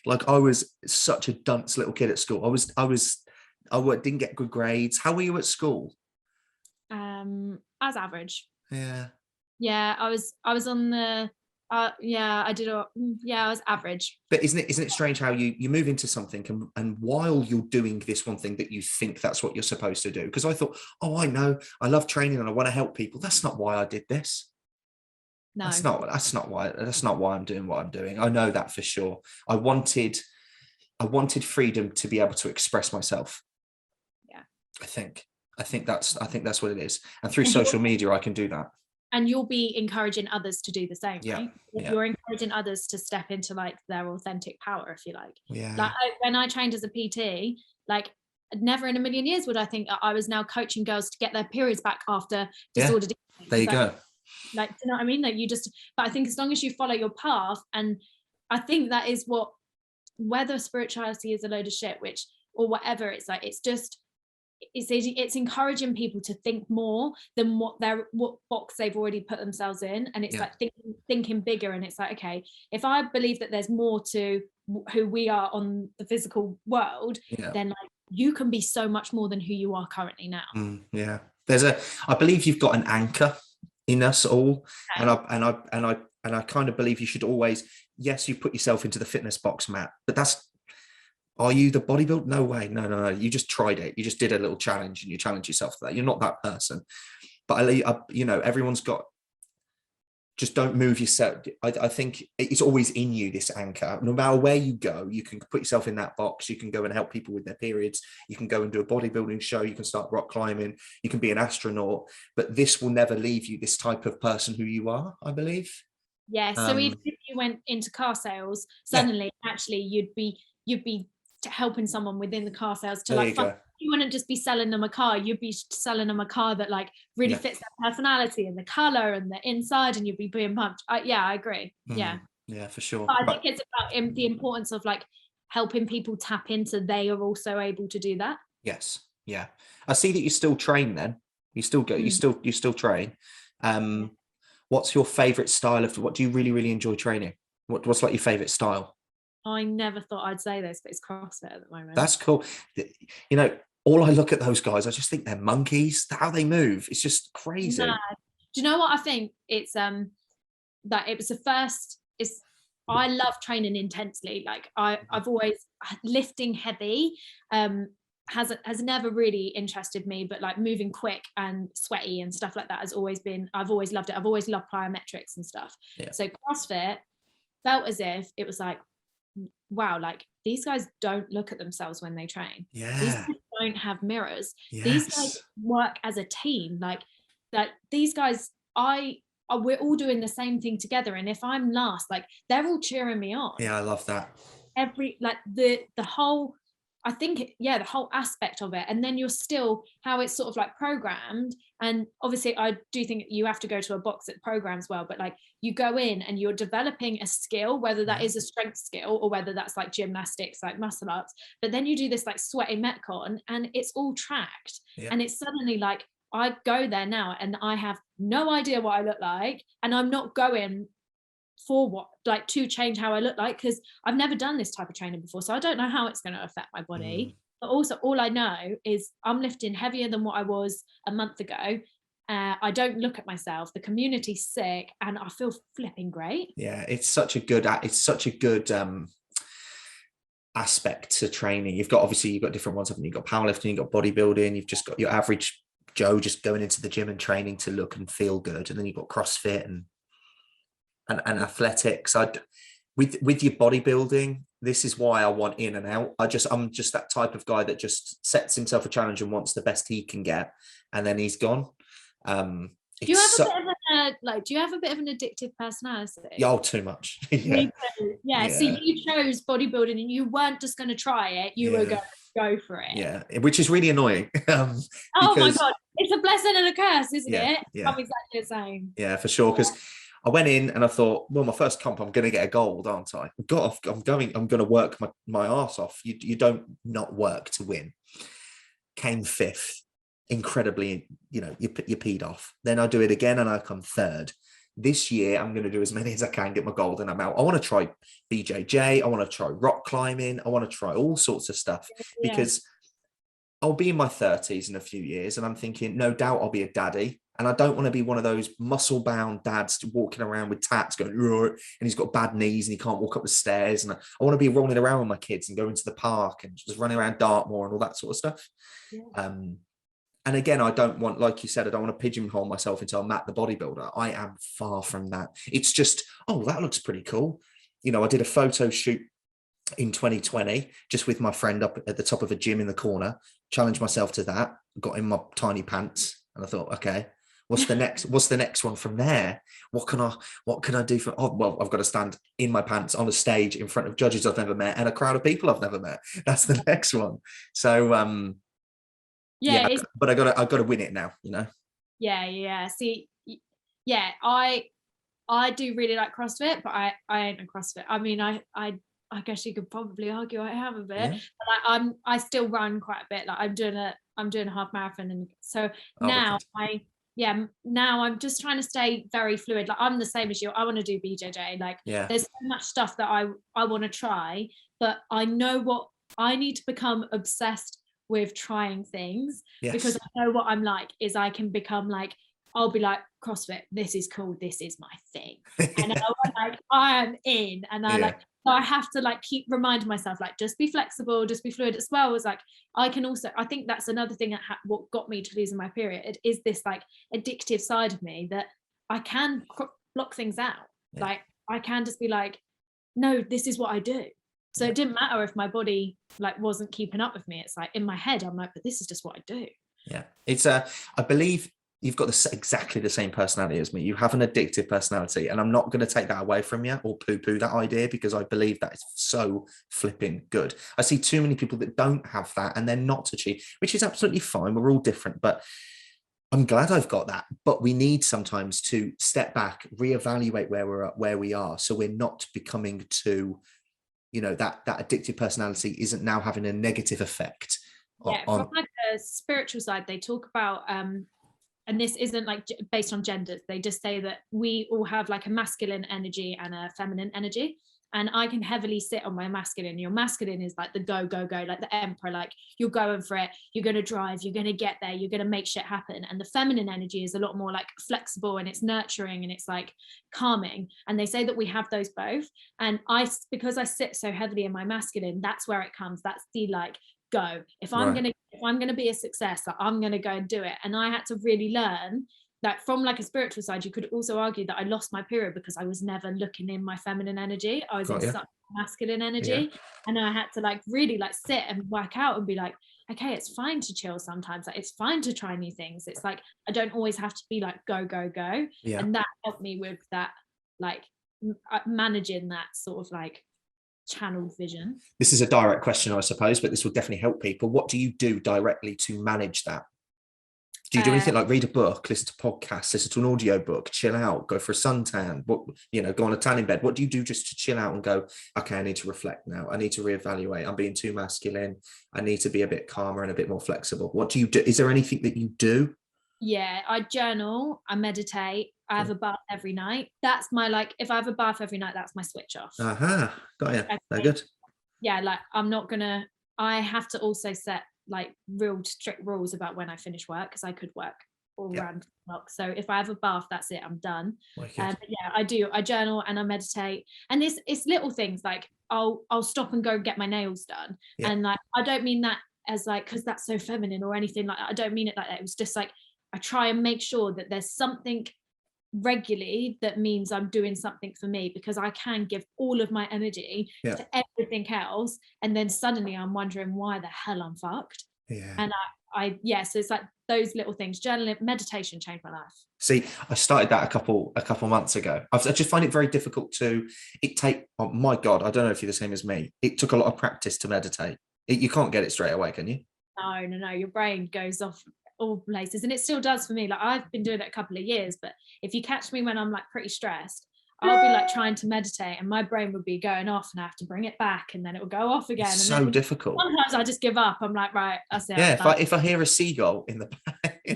Like I was such a dunce little kid at school. I didn't get good grades. How were you at school? I was average. Yeah, I was on the I was average. But isn't it strange how you move into something and while you're doing this one thing that you think that's what you're supposed to do? Because I thought, oh, I know, I love training and I want to help people. That's not why I did this. No, that's not why I'm doing what I'm doing. I know that for sure. I wanted I wanted freedom to be able to express myself. Yeah. I think that's what it is. And through social media, I can do that. And you'll be encouraging others to do the same, Yeah. right? Yeah. You're encouraging others to step into like their authentic power, if you like. Yeah. Like when I trained as a PT, like never in a million years would I think that I was now coaching girls to get their periods back after disordered eating. There you go. Like, do you know what I mean? Like but I think as long as you follow your path, and I think that is what, whether spirituality is a load of shit, or whatever, it's like, it's encouraging people to think more than what box they've already put themselves in. And it's like thinking bigger. And it's like, okay, if I believe that there's more to who we are on the physical world, then like you can be so much more than who you are currently now. I believe you've got an anchor in us all. Okay. And I kind of believe you should always, yes, you put yourself into the fitness box, Matt, but are you the bodybuilder? No way. No. You just tried it. You just did a little challenge and you challenge yourself to that. You're not that person. But everyone's got, just don't move yourself. I think it's always in you, this anchor. No matter where you go, you can put yourself in that box. You can go and help people with their periods. You can go and do a bodybuilding show. You can start rock climbing. You can be an astronaut. But this will never leave you, this type of person who you are, I believe. Yeah. So even if you went into car sales, suddenly actually you'd be helping someone within the car sales to you wouldn't just be selling them a car, you'd be selling them a car that like really fits their personality and the color and the inside, and you'd be being pumped. I agree. Yeah for sure. But I think it's about the importance of like helping people tap into they are also able to do that. Yes. Yeah, I see that you still train. Then you still go, you still train. What's your favorite style of, what do you really enjoy training? What's like your favorite style? I never thought I'd say this, but it's CrossFit at the moment. That's cool. All I look at those guys, I just think they're monkeys. How they move, it's just crazy. No. Do you know what I think? It's that it was the first. I love training intensely. Like I've always, lifting heavy has never really interested me, but like moving quick and sweaty and stuff like that has always been. I've always loved it. I've always loved plyometrics and stuff. Yeah. So CrossFit felt as if it was like, wow, like these guys don't look at themselves when they train. Yeah. These guys don't have mirrors. Yes. These guys work as a team. Like that, these guys, we're all doing the same thing together. And if I'm last, like they're all cheering me on. Yeah, I love that. The whole, I think, the whole aspect of it. And then you're still, how it's sort of like programmed. And obviously I do think you have to go to a box that programs well, but like you go in and you're developing a skill, whether that is a strength skill or whether that's like gymnastics, like muscle ups, but then you do this like sweaty metcon and it's all tracked. And it's suddenly like, I go there now and I have no idea what I look like. And I'm not going for what, like to change how I look like, because I've never done this type of training before. So I don't know how it's going to affect my body. But also all I know is I'm lifting heavier than what I was a month ago. I don't look at myself. The community's sick and I feel flipping great. Yeah, it's such a good aspect to training. You've got different ones. You've got powerlifting, you've got bodybuilding, you've just got your average Joe just going into the gym and training to look and feel good. And then you've got CrossFit and athletics. With your bodybuilding, this is why I want in and out. I'm just that type of guy that just sets himself a challenge and wants the best he can get, and then he's gone. Do you have a bit of an addictive personality? Yeah, too much. Yeah. So you chose bodybuilding and you weren't just going to try it. You were going to go for it. Yeah, which is really annoying. Oh my God. It's a blessing and a curse, isn't it? Yeah. I'm exactly the same. Yeah, for sure. Because I went in and I thought, well, my first comp, I'm going to get a gold, aren't I? I'm going to work my arse off. You don't not work to win. Came fifth. Incredibly, you peed off. Then I do it again and I come third. This year I'm going to do as many as I can, get my gold, and I'm out. I want to try BJJ, I want to try rock climbing, I want to try all sorts of stuff, because I'll be in my 30s in a few years and I'm thinking, no doubt I'll be a daddy, and I don't want to be one of those muscle bound dads walking around with tats going, and he's got bad knees and he can't walk up the stairs. And I want to be rolling around with my kids and going to the park and just running around Dartmoor and all that sort of stuff. And again, I don't want, like you said, I don't want to pigeonhole myself into Matt the bodybuilder. I am far from that. It's just, that looks pretty cool. I did a photo shoot in 2020, just with my friend up at the top of a gym in the corner, challenged myself to that, got in my tiny pants, and I thought, okay, what's the next one from there? What can I do for, oh, well, I've got to stand in my pants on a stage in front of judges I've never met and a crowd of people I've never met. That's the next one. So Yeah, yeah, but I got to win it now, you know. Yeah. See, yeah, I do really like CrossFit, but I ain't a CrossFit. I mean, I guess you could probably argue I have a bit, Yeah. but I still run quite a bit. Like I'm doing a half marathon, and so now now I'm just trying to stay very fluid. Like I'm the same as you. I want to do BJJ. Like Yeah. there's so much stuff that I want to try, but I know what I need to become obsessed with trying things, Yes. because I know what I'm like is I can become like, I'll be like, CrossFit, this is cool, this is my thing. And I am in, and so I have to like keep reminding myself, like, just be flexible, just be fluid, as well as like, I think that's another thing that what got me to losing my period. It is this like addictive side of me that I can block things out. Yeah. Like I can just be like, no, this is what I do. So it didn't matter if my body like wasn't keeping up with me. It's like in my head, I'm like, but this is just what I do. Yeah. It's I believe you've got exactly the same personality as me. You have an addictive personality, and I'm not going to take that away from you or poo-poo that idea, because I believe that is so flipping good. I see too many people that don't have that and they're not achieving, which is absolutely fine. We're all different, but I'm glad I've got that. But we need sometimes to step back, reevaluate where we are, so we're not becoming too, you know, that addictive personality isn't now having a negative effect. Yeah, from like a spiritual side, they talk about and this isn't like based on genders, they just say that we all have like a masculine energy and a feminine energy, and I can heavily sit on my masculine. Your masculine is like the go like the emperor, like you're going for it, you're going to drive, you're going to get there, you're going to make shit happen. And the feminine energy is a lot more like flexible, and it's nurturing, and it's like calming. And they say that we have those both, and because I sit so heavily in my masculine, that's where it comes. That's the like, go, if I'm gonna be a success, like, I'm gonna go and do it. And I had to really learn that from like a spiritual side. You could also argue that I lost my period because I was never looking in my feminine energy. I was in such masculine energy, and I had to like really like sit and work out and be like, okay, it's fine to chill sometimes, like it's fine to try new things. It's like I don't always have to be like go. And that helped me with that, like managing that sort of like channeled vision. This is a direct question, I suppose, but this will definitely help people. What do you do directly to manage that? Do you do anything like read a book, listen to podcasts, listen to an audio book, chill out, go for a suntan, go on a tanning bed? What do you do just to chill out and go, okay, I need to reflect now. I need to reevaluate. I'm being too masculine. I need to be a bit calmer and a bit more flexible. What do you do? Is there anything that you do? Yeah, I journal, I meditate, I have a bath every night. That's my like, if I have a bath every night, that's my switch off. Got you. Very good. Yeah, like I have to also set like real strict rules about when I finish work, because I could work all around the clock. So if I have a bath, that's it, I'm done. But yeah, I journal and I meditate, and it's little things like I'll stop and go get my nails done. And like I don't mean that as like because that's so feminine or anything like that. I don't mean it like that. It was just like I try and make sure that there's something regularly that means I'm doing something for me, because I can give all of my energy to everything else, and then suddenly I'm wondering why the hell I'm fucked. And so it's like those little things. Journaling, meditation changed my life. See, I started that a couple months ago. I just find it very difficult oh my God, I don't know if you're the same as me. It took a lot of practice to meditate. You can't get it straight away, can you? No, your brain goes off all places, and it still does for me. Like I've been doing it a couple of years, but if you catch me when I'm like pretty stressed, I'll be like trying to meditate and my brain would be going off, and I have to bring it back, and then it will go off again. It's and so difficult. Sometimes I just give up. I'm like, right, that's it. Yeah, if I hear a seagull in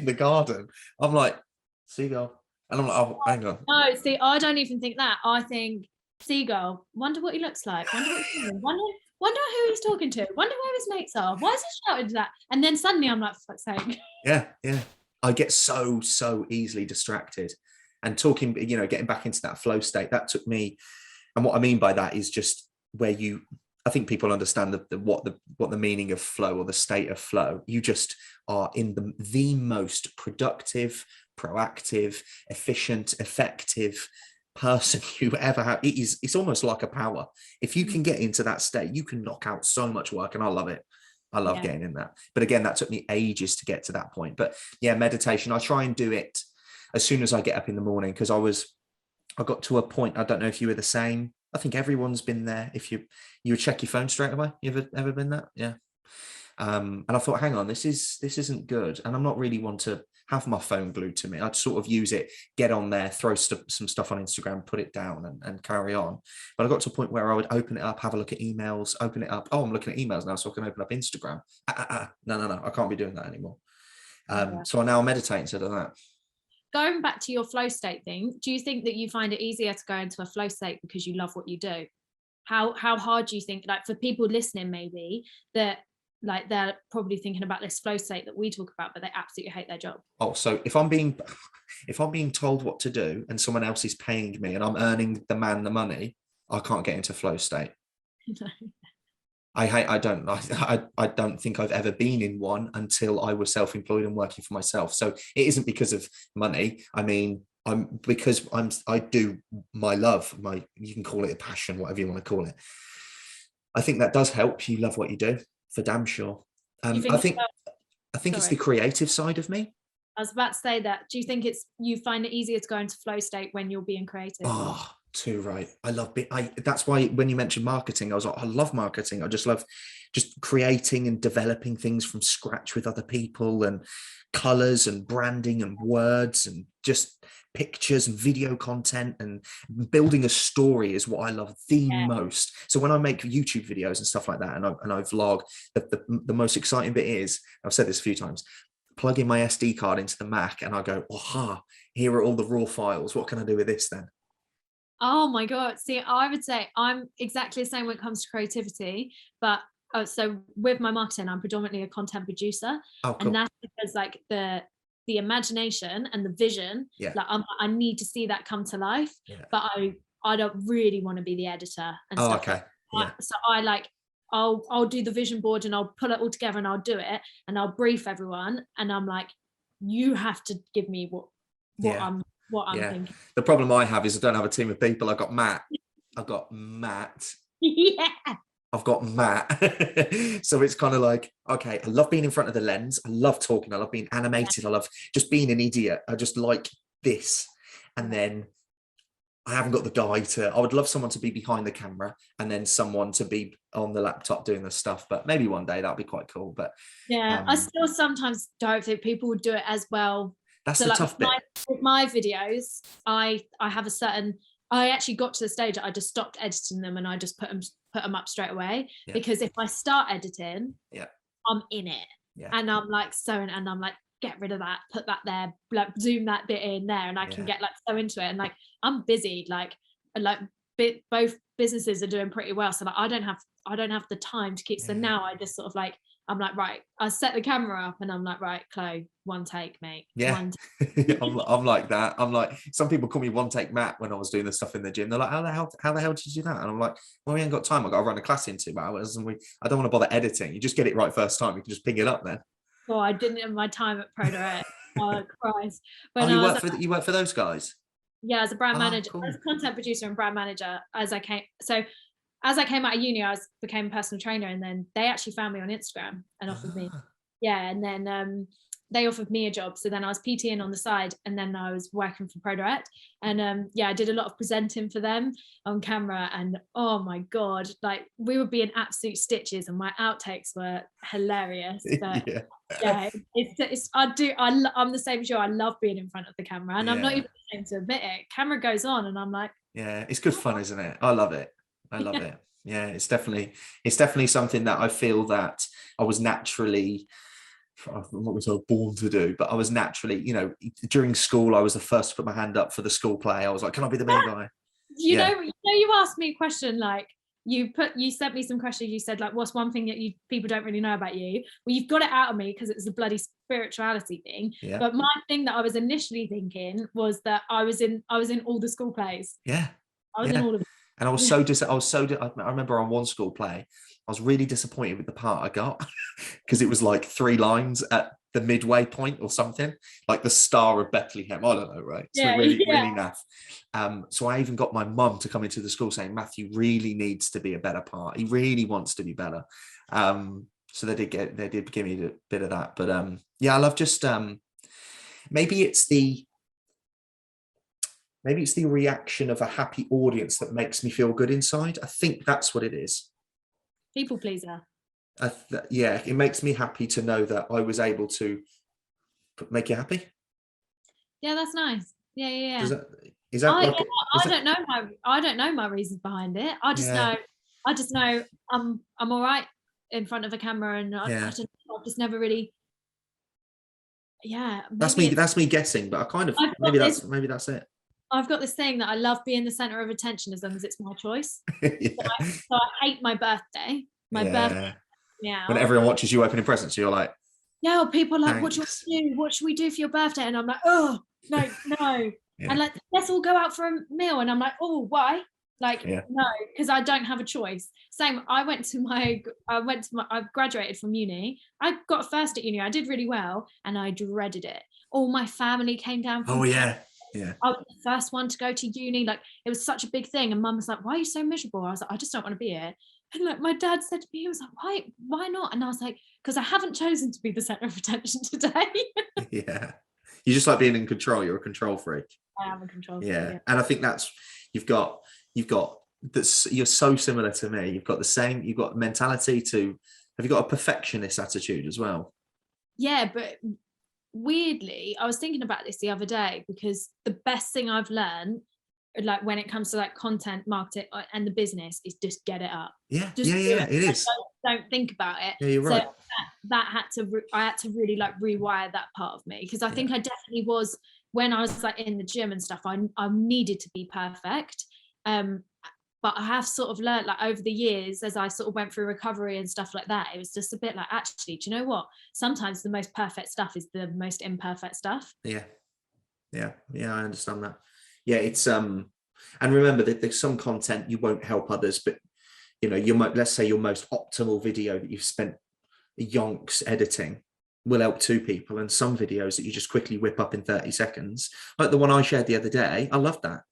the garden, I'm like, seagull, and I'm like, oh, hang on. No, see, I don't even think that. I think seagull. Wonder what he looks like. Wonder what he's doing. Wonder who he's talking to. Wonder where his mates are. Why is he shouting to that? And then suddenly I'm like, for fuck's sake. Yeah. I get so easily distracted. And talking, getting back into that flow state, that took me. And what I mean by that is just where I think people understand what the meaning of flow or the state of flow. You just are in the most productive, proactive, efficient, effective person you ever have. It's almost like a power. If you can get into that state, you can knock out so much work, and I love it. I love getting in that. But again, that took me ages to get to that point. But yeah, meditation, I try and do it as soon as I get up in the morning, because I got to a point, I don't know if you were the same. I think everyone's been there. If you would check your phone straight away. You ever been that? Yeah. And I thought, hang on, this isn't good. And I'm not really one to have my phone glued to me. I'd sort of use it, get on there, throw some stuff on Instagram, put it down, and carry on. But I got to a point where I would open it up, have a look at emails, open it up. Oh, I'm looking at emails now, so I can open up Instagram. No, I can't be doing that anymore. So I now meditate instead of that. Going back to your flow state thing, do you think that you find it easier to go into a flow state because you love what you do? How hard do you think, like, for people listening, maybe that, like, they're probably thinking about this flow state that we talk about, but they absolutely hate their job? Oh, so if I'm being told what to do and someone else is paying me and I'm earning the money, I can't get into flow state. I don't think I've ever been in one until I was self-employed and working for myself. So it isn't because of money. I mean, I do my love, you can call it a passion, whatever you want to call it. I think that does help. You love what you do, for damn sure. I think it's the creative side of me. I was about to say that. Do you think you find it easier to go into flow state when you're being creative? Oh, too right. I love that's why when you mentioned marketing, I was like, I love marketing. I just love just creating and developing things from scratch with other people, and colors and branding and words and just pictures and video content, and building a story is what I love the most. So when I make YouTube videos and stuff like that, and I vlog, the most exciting bit is, I've said this a few times, plugging my SD card into the Mac and I go, aha, here are all the raw files. What can I do with this then? Oh my God. See, I would say I'm exactly the same when it comes to creativity, but so with my marketing, I'm predominantly a content producer. Oh, cool. And that's because, like, the imagination and the vision, like, I need to see that come to life, but I don't really want to be the editor and stuff. Okay. So I'll do the vision board and I'll pull it all together and I'll do it and I'll brief everyone, and I'm like, you have to give me what I'm thinking. The problem I have is I don't have a team of people. I've got Matt. Yeah. I've got Matt. So it's kind of like, okay, I love being in front of the lens. I love talking. I love being animated. I love just being an idiot. I just like this. And then I haven't got the guy I would love someone to be behind the camera and then someone to be on the laptop doing the stuff. But maybe one day that'll be quite cool. But I still sometimes don't think people would do it as well. That's the tough bit. With my videos, I have I actually got to the stage that I just stopped editing them and I just put them up straight away. Because if I start editing, I'm in it. And I'm like, and I'm like, get rid of that, put that there, like zoom that bit in there, and I can get like so into it. And like, I'm busy, both businesses are doing pretty well, so like I don't have the time to keep. So now I just sort of like, I'm like, right, I set the camera up and I'm like, right, Chlo, one take, mate. I'm like that. I'm like, some people call me one take Matt when I was doing the stuff in the gym. They're like, how the hell did you do that? And I'm like, well, we ain't got time. I got to run a class in 2 hours, and I don't want to bother editing. You just get it right first time. You can just ping it up then. Oh, I didn't have my time at Pro Direct. Oh Christ! You work for those guys? Yeah, as a brand manager, cool. as a content producer and brand manager. As I came out of uni, I became a personal trainer, and then they actually found me on Instagram and offered me, and then they offered me a job. So then I was PTing on the side, and then I was working for Pro Direct, and I did a lot of presenting for them on camera, and oh my God, like we would be in absolute stitches, and my outtakes were hilarious. But I'm the same as you. I love being in front of the camera, and I'm not even ashamed to admit it. Camera goes on, and I'm like, it's good fun, isn't it? I love it. It. Yeah, it's definitely something that I feel that I was naturally, I'm not sort of born to do, but I was naturally, during school, I was the first to put my hand up for the school play. I was like, can I be the main guy? You know, you asked me a question, like you sent me some questions. You said, like, what's one thing that people don't really know about you? Well, you've got it out of me because it's a bloody spirituality thing. Yeah. But my thing that I was initially thinking was that I was in all the school plays. Yeah. I was in all of them. And I was I remember on one school play, I was really disappointed with the part I got because it was like 3 lines at the midway point or something, like the Star of Bethlehem. I don't know, right? So Yeah, really, yeah. really naff. So I even got my mum to come into the school saying, Matthew really needs to be a better part. He really wants to be better. So they did give me a bit of that. But yeah, I love just maybe it's the reaction of a happy audience that makes me feel good inside. I think that's what it is. People pleaser. Yeah, it makes me happy to know that I was able to make you happy. Yeah, that's nice. Yeah. Is that like? I don't know my reasons behind it. I just know I'm all right in front of a camera, and I've just never really. Yeah, That's me guessing, but I kind of maybe that's it. I've got this thing that I love being the center of attention as long as it's my choice. Yeah. So I hate my birthday. Birthday. Yeah. When everyone watches you opening presents, you're like, yeah, people are like, thanks. what do you want to do? What should we do for your birthday? And I'm like, oh, no. Yeah. And like, let's all go out for a meal. And I'm like, oh, why? Like, no, because I don't have a choice. Same, I graduated from uni. I got first at uni. I did really well, and I dreaded it. All my family came down from yeah. I was the first one to go to uni. Like, it was such a big thing. And mum was like, why are you so miserable? I was like, I just don't want to be here. And like, my dad said to me, he was like, why not? And I was like, because I haven't chosen to be the center of attention today. Yeah. You just like being in control. You're a control freak. I am a control freak. Yeah. And I think that's, you've got that's, you're so similar to me. You've got mentality to, have you got a perfectionist attitude as well? Yeah, but weirdly, I was thinking about this the other day, because the best thing I've learned, like when it comes to like content marketing and the business, is just get it up. Yeah, just it is. Don't think about it. Yeah, you're right. So I had to really like rewire that part of me, because I think I definitely was, when I was like in the gym and stuff, I needed to be perfect. But I have sort of learned, like over the years, as I sort of went through recovery and stuff like that, it was just a bit like, actually, do you know what? Sometimes the most perfect stuff is the most imperfect stuff. Yeah, I understand that. Yeah, it's and remember that there's some content you won't help others, but you know, let's say your most optimal video that you've spent yonks editing will help 2 people, and some videos that you just quickly whip up in 30 seconds, like the one I shared the other day, I loved that.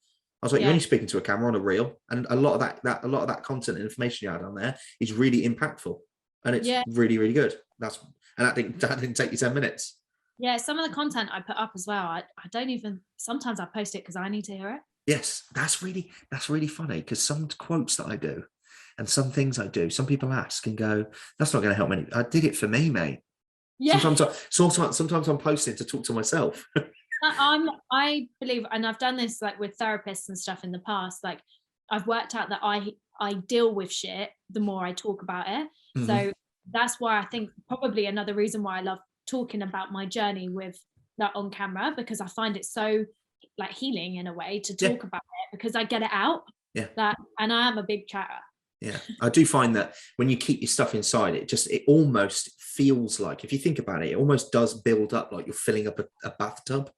I was like, you're only speaking to a camera on a reel, and a lot of that content and information you had on there is really impactful, and it's really, really good. That didn't take you 10 minutes. Yeah, some of the content I put up as well, I don't even, sometimes I post it because I need to hear it. Yes, that's really funny, because some quotes that I do and some things I do, some people ask and go, that's not going to help me. I did it for me, mate. Yeah. Sometimes I'm posting to talk to myself. I believe, and I've done this like with therapists and stuff in the past, like I've worked out that I deal with shit the more I talk about it. Mm-hmm. So that's why I think probably another reason why I love talking about my journey with that on camera, because I find it so like healing in a way to talk about it, because I get it out. Yeah. And I am a big chatter. Yeah, I do find that when you keep your stuff inside, it almost feels like, if you think about it, it almost does build up like you're filling up a bathtub.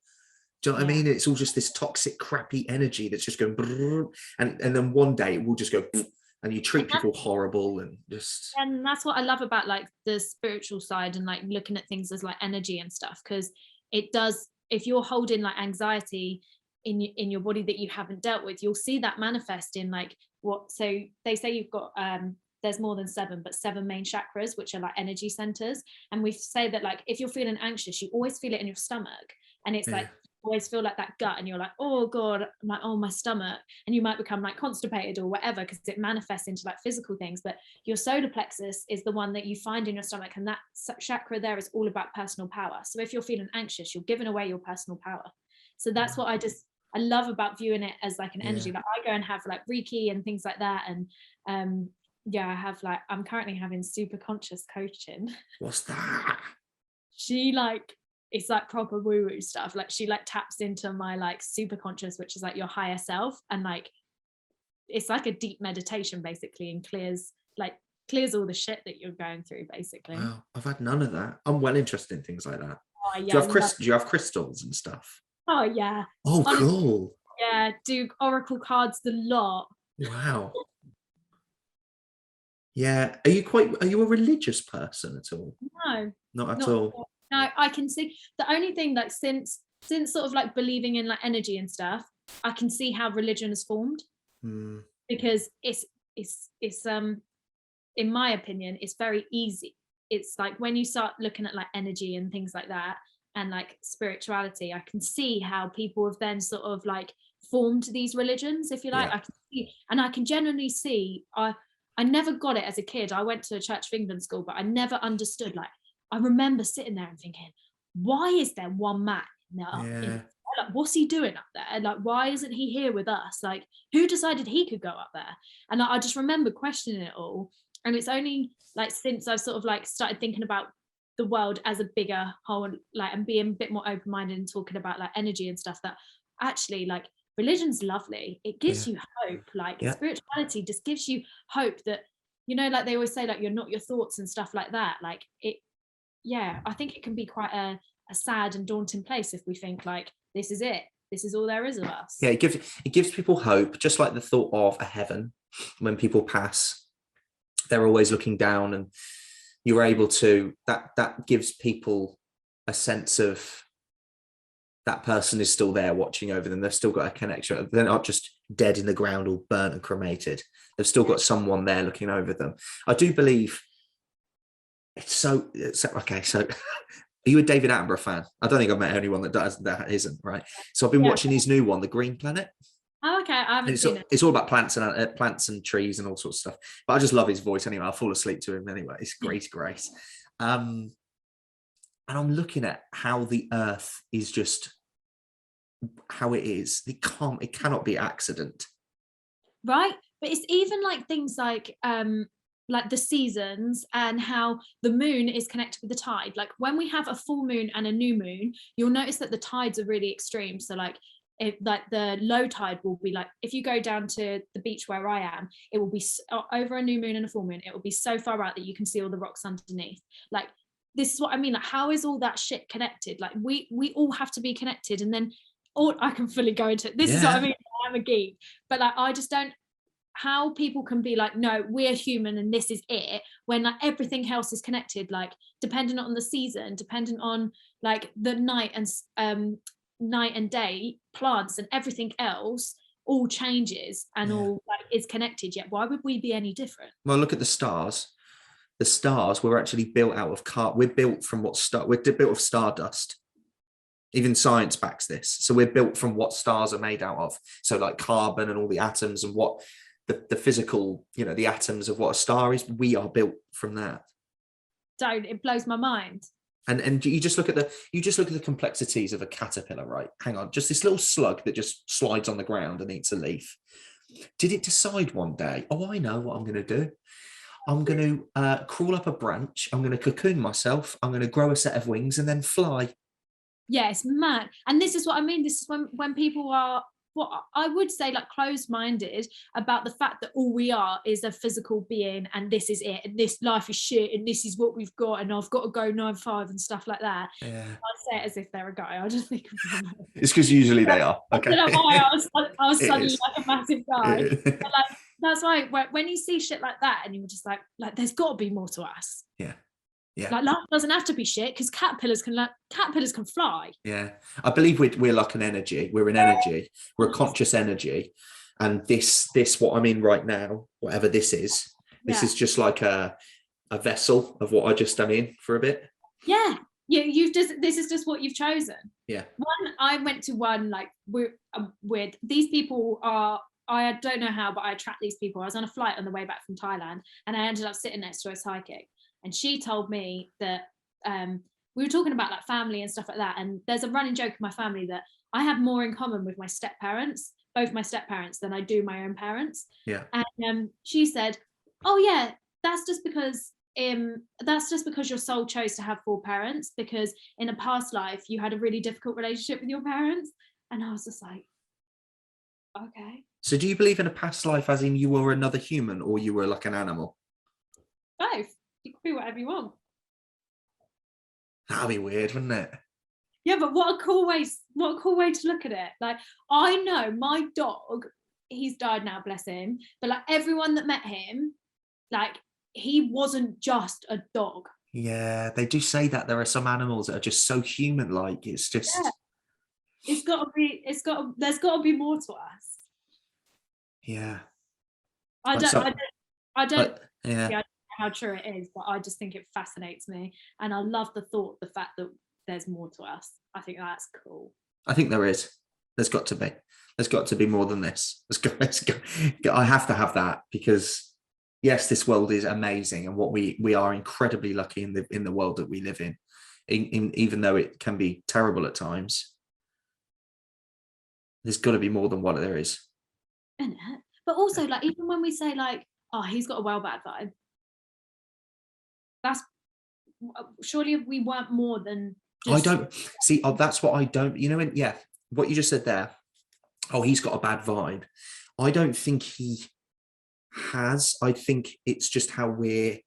Do you know what I mean? It's all just this toxic, crappy energy that's just going, and then one day it will just go, and you treat people horrible, and just. And that's what I love about like the spiritual side and like looking at things as like energy and stuff, because it does, if you're holding like anxiety in your body that you haven't dealt with, you'll see that manifest in like so they say you've got there's more than 7, but 7 main chakras, which are like energy centers. And we say that like if you're feeling anxious, you always feel it in your stomach, and it's like you always feel like that gut, and you're like, oh god, I'm like, oh my stomach, and you might become like constipated or whatever, because it manifests into like physical things. But your solar plexus is the one that you find in your stomach, and that chakra there is all about personal power. So if you're feeling anxious, you're giving away your personal power. So that's what I love about viewing it as like an energy. Like I go and have like Reiki and things like that. And I have like, I'm currently having super conscious coaching. What's that? She like, it's like proper woo-woo stuff. Like she like taps into my like super conscious, which is like your higher self. And like, it's like a deep meditation basically, and clears all the shit that you're going through basically. Wow, I've had none of that. I'm well interested in things like that. Oh, yeah, do you have crystals and stuff? Oh yeah. Oh, honestly, cool. Yeah, do oracle cards a lot. Wow. Yeah. Are you a religious person at all? No, Not at not at all. all. No, I can see the only thing, like, since sort of like believing in like energy and stuff, I can see how religion is formed, Mm, because it's in my opinion, it's very easy. It's like when you start looking at like energy and things like that, and like spirituality, I can see how people have then sort of like formed these religions, if you like. yeah. I can see, and I can generally see. I never got it as a kid. I went to a Church of England school, but I never understood. Like, I remember sitting there and thinking, why is there one man Yeah. like, what's he doing up there? Like, why isn't he here with us? Like, who decided he could go up there? And I just remember questioning it all. And it's only like since I've sort of like started thinking about the world as a bigger whole, like, and being a bit more open-minded and talking about like energy and stuff, that actually, like, religion's lovely. It gives Yeah. you hope. Like, Yeah. spirituality just gives you hope that, like they always say, like, you're not your thoughts and stuff like that. Like, it, yeah, I think it can be quite a sad and daunting place if we think like, this is it, this is all there is of us. Yeah. It gives people hope, just like the thought of a heaven. When people pass, they're always looking down, and you're able to, that gives people a sense of that person is still there watching over them. They've still got a connection. They're not just dead in the ground or burnt and cremated. They've still got someone there looking over them. I do believe it's okay. So are you a David Attenborough fan? I don't think I've met anyone that isn't, right? So I've been Yeah. watching his new one, The Green Planet. Oh, okay, I haven't seen it. It's all about plants and trees and all sorts of stuff. But I just love his voice anyway. I'll fall asleep to him anyway. It's great, grace. And I'm looking at how the earth is just how it is. It cannot be accident. Right, but it's even like things like the seasons, and how the moon is connected with the tide. Like, when we have a full moon and a new moon, you'll notice that the tides are really extreme. So like, if like the low tide will be like, if you go down to the beach where I am, it will be over a new moon and a full moon, it will be so far out that you can see all the rocks underneath. Like, this is what I mean, like, how is all that shit connected? Like, we all have to be connected. And then, or I can fully go into this, is what I mean, I'm a geek, but like, I just don't, how people can be like, no, we're human and this is it, when like everything else is connected, like dependent on the season, dependent on like the night and day, plants and everything else all changes and all like is connected. Yet why would we be any different? Well, look at the stars. The stars were actually built out of we're built from we're built of stardust. Even science backs this. So we're built from what stars are made out of. So like carbon and all the atoms and what the physical, the atoms of what a star is, we are built from that. Don't, it blows my mind. And you just look at the complexities of a caterpillar, right? Hang on, just this little slug that just slides on the ground and eats a leaf. Did it decide one day, oh, I know what I'm going to do? I'm going to crawl up a branch. I'm going to cocoon myself. I'm going to grow a set of wings and then fly. Yeah, it's mad. And this is what I mean. This is when people are, what I would say, like, closed-minded about the fact that all we are is a physical being, and this is it, and this life is shit, and this is what we've got, and I've got to go 9 to 5 and stuff like that. Yeah. I say it as if they're a guy. I just think it's because usually they are. Okay. I don't know why I was suddenly like a massive guy. But like, that's why when you see shit like that, and you're just like there's got to be more to us. Yeah. Yeah. Like, life doesn't have to be shit, because caterpillars can fly. Yeah. I believe we're like an energy. We're an energy. We're a conscious energy. And this what I'm in right now, whatever this is just like a vessel of what I'm in for a bit. Yeah. This is just what you've chosen. Yeah. I went to one, like, with these people are, I don't know how, but I attract these people. I was on a flight on the way back from Thailand, and I ended up sitting next to a psychic. And she told me that we were talking about like family and stuff like that. And there's a running joke in my family that I have more in common with my both my step parents, than I do my own parents. Yeah. And she said, "Oh yeah, that's just because your soul chose to have 4 parents, because in a past life you had a really difficult relationship with your parents." And I was just like, okay. So do you believe in a past life, as in you were another human, or you were like an animal? Both. You can be whatever you want. That'd be weird, wouldn't it? Yeah, but what a cool way to look at it. Like, I know my dog, he's died now, bless him, but like everyone that met him, like he wasn't just a dog. Yeah, they do say that there are some animals that are just so human-like. It's just, there's got to be more to us. yeah. I don't yeah. know how true it is, but I just think it fascinates me, and I love the fact that there's more to us. I think that's cool. I think there is. There's got to be. There's got to be more than this. I have to have that, because yes, this world is amazing, and what we are incredibly lucky in the world that we live in, even though it can be terrible at times. There's got to be more than what there is. Isn't it? But also, like, even when we say like, oh, he's got a well-bad vibe, that's surely we weren't more than just... I don't see. Oh, that's what I don't. You know, yeah, what you just said there. Oh, he's got a bad vibe. I don't think he has. I think it's just how we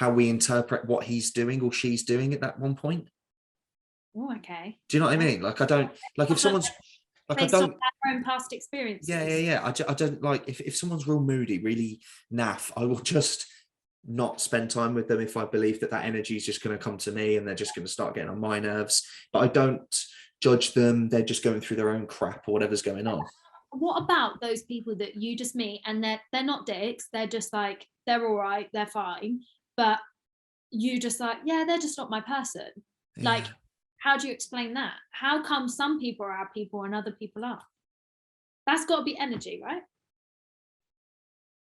interpret what he's doing or she's doing at that one point. Oh, okay. Do you know what I mean? Like, I don't like if someone's like, based I don't on their own past experiences. Yeah. I don't like if someone's real moody, really naff, I will just not spend time with them if I believe that energy is just going to come to me and they're just going to start getting on my nerves. But I don't judge them. They're just going through their own crap or whatever's going on. What about those people that you just meet and they're not dicks, they're just like, they're all right, they're fine, but you just like, yeah, they're just not my person. Yeah. Like, how do you explain that? How come some people are our people and other people aren't? That's got to be energy, right?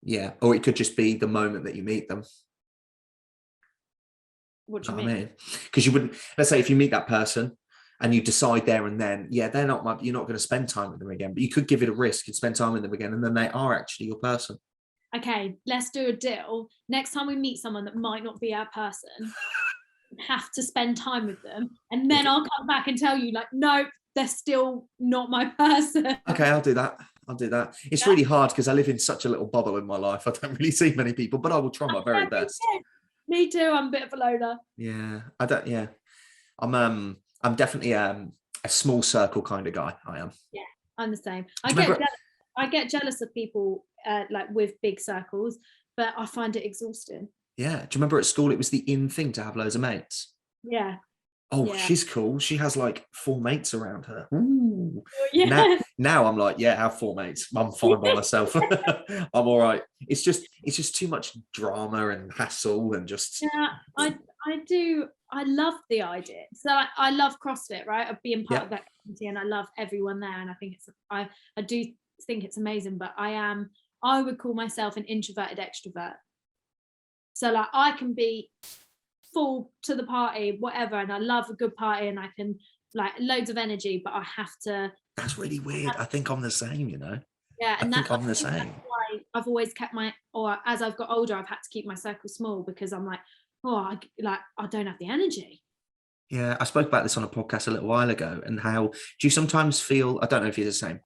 Yeah, or it could just be the moment that you meet them. What do you mean? Because you wouldn't, let's say if you meet that person and you decide there and then, yeah, you're not going to spend time with them again, but you could give it a risk and spend time with them again, and then they are actually your person. Okay, let's do a deal. Next time we meet someone that might not be our person, we have to spend time with them, and then I'll come back and tell you, like, no, they're still not my person. Okay, I'll do that. It's really hard because I live in such a little bubble in my life. I don't really see many people, but I will try my very best. Me too. I'm a bit of a loner. Yeah, I don't. Yeah, I'm definitely a small circle kind of guy. I am. Yeah, I'm the same. I get jealous of people like with big circles, but I find it exhausting. Yeah. Do you remember at school it was the in thing to have loads of mates? Yeah. Oh, yeah. She's cool. She has like 4 mates around her. Ooh. Yeah. Now I'm like, yeah, have 4 mates. I'm fine by myself. I'm all right. It's just too much drama and hassle and just. Yeah, I love the idea. So I love CrossFit, right? Of being part of that community, and I love everyone there. And I think I do think it's amazing. But I would call myself an introverted extrovert. So like I can be full to the party, whatever, and I love a good party, and I can like loads of energy, but I have to. That's really weird. I think I'm the same, you know. Yeah, and I think I'm the same. That's why I've always kept or as I've got older, I've had to keep my circle small, because I'm like, I don't have the energy. Yeah, I spoke about this on a podcast a little while ago, and how do you sometimes feel, I don't know if you're the same,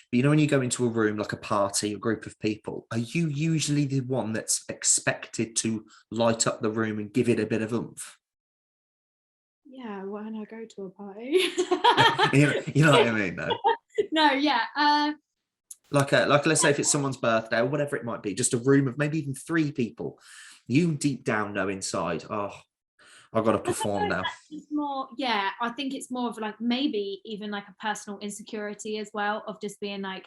but you know, when you go into a room, like a party, a group of people, are you usually the one that's expected to light up the room and give it a bit of oomph? Yeah, when I go to a party. you know what I mean, though? No, yeah. Like let's say if it's someone's birthday or whatever it might be, just a room of maybe even 3 people, you deep down know inside, oh, I've got to perform now. It's more, yeah, I think it's more of like maybe even like a personal insecurity as well, of just being like,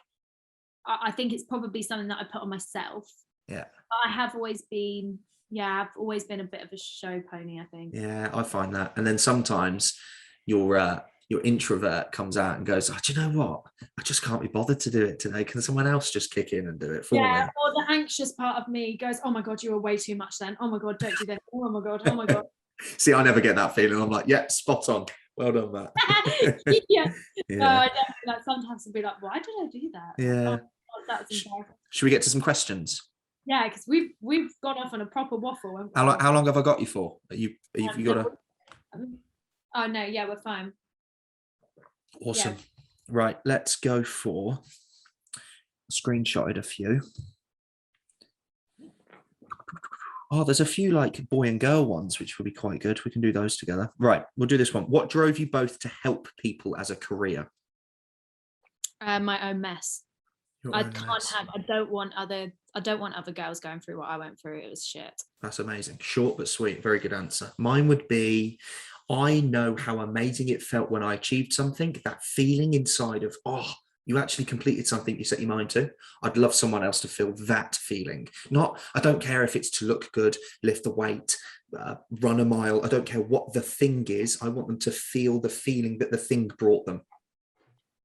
I think it's probably something that I put on myself. Yeah. I have always been, I've always been a bit of a show pony, I think. Yeah, I find that. And then sometimes your introvert comes out and goes, oh, do you know what? I just can't be bothered to do it today. Can someone else just kick in and do it for me? Yeah, or the anxious part of me goes, oh my God, you were way too much then. Oh my God, don't do that. Oh my God. See, I never get that feeling. I'm like, yeah, spot on. Well done, Matt. Yeah. No, I don't. Like, sometimes I'll be like, why did I do that? Yeah. Oh, that's embarrassing. Should we get to some questions? Yeah, because we've gone off on a proper waffle. How long have I got you for? You got a... Oh no, yeah, we're fine. Awesome. Yeah. Right, let's go for... Screenshotted a few. Oh, there's a few like boy and girl ones, which will be quite good. We can do those together. Right, we'll do this one. What drove you both to help people as a career? My own mess. Your I own can't mess. have, I don't want other girls going through what I went through. It was shit. That's amazing. Short but sweet. Very good answer. Mine would be, I know how amazing it felt when I achieved something, that feeling inside of, oh, you actually completed something you set your mind to. I'd love someone else to feel that feeling. Not, I don't care if it's to look good, lift the weight, run a mile. I don't care what the thing is. I want them to feel the feeling that the thing brought them.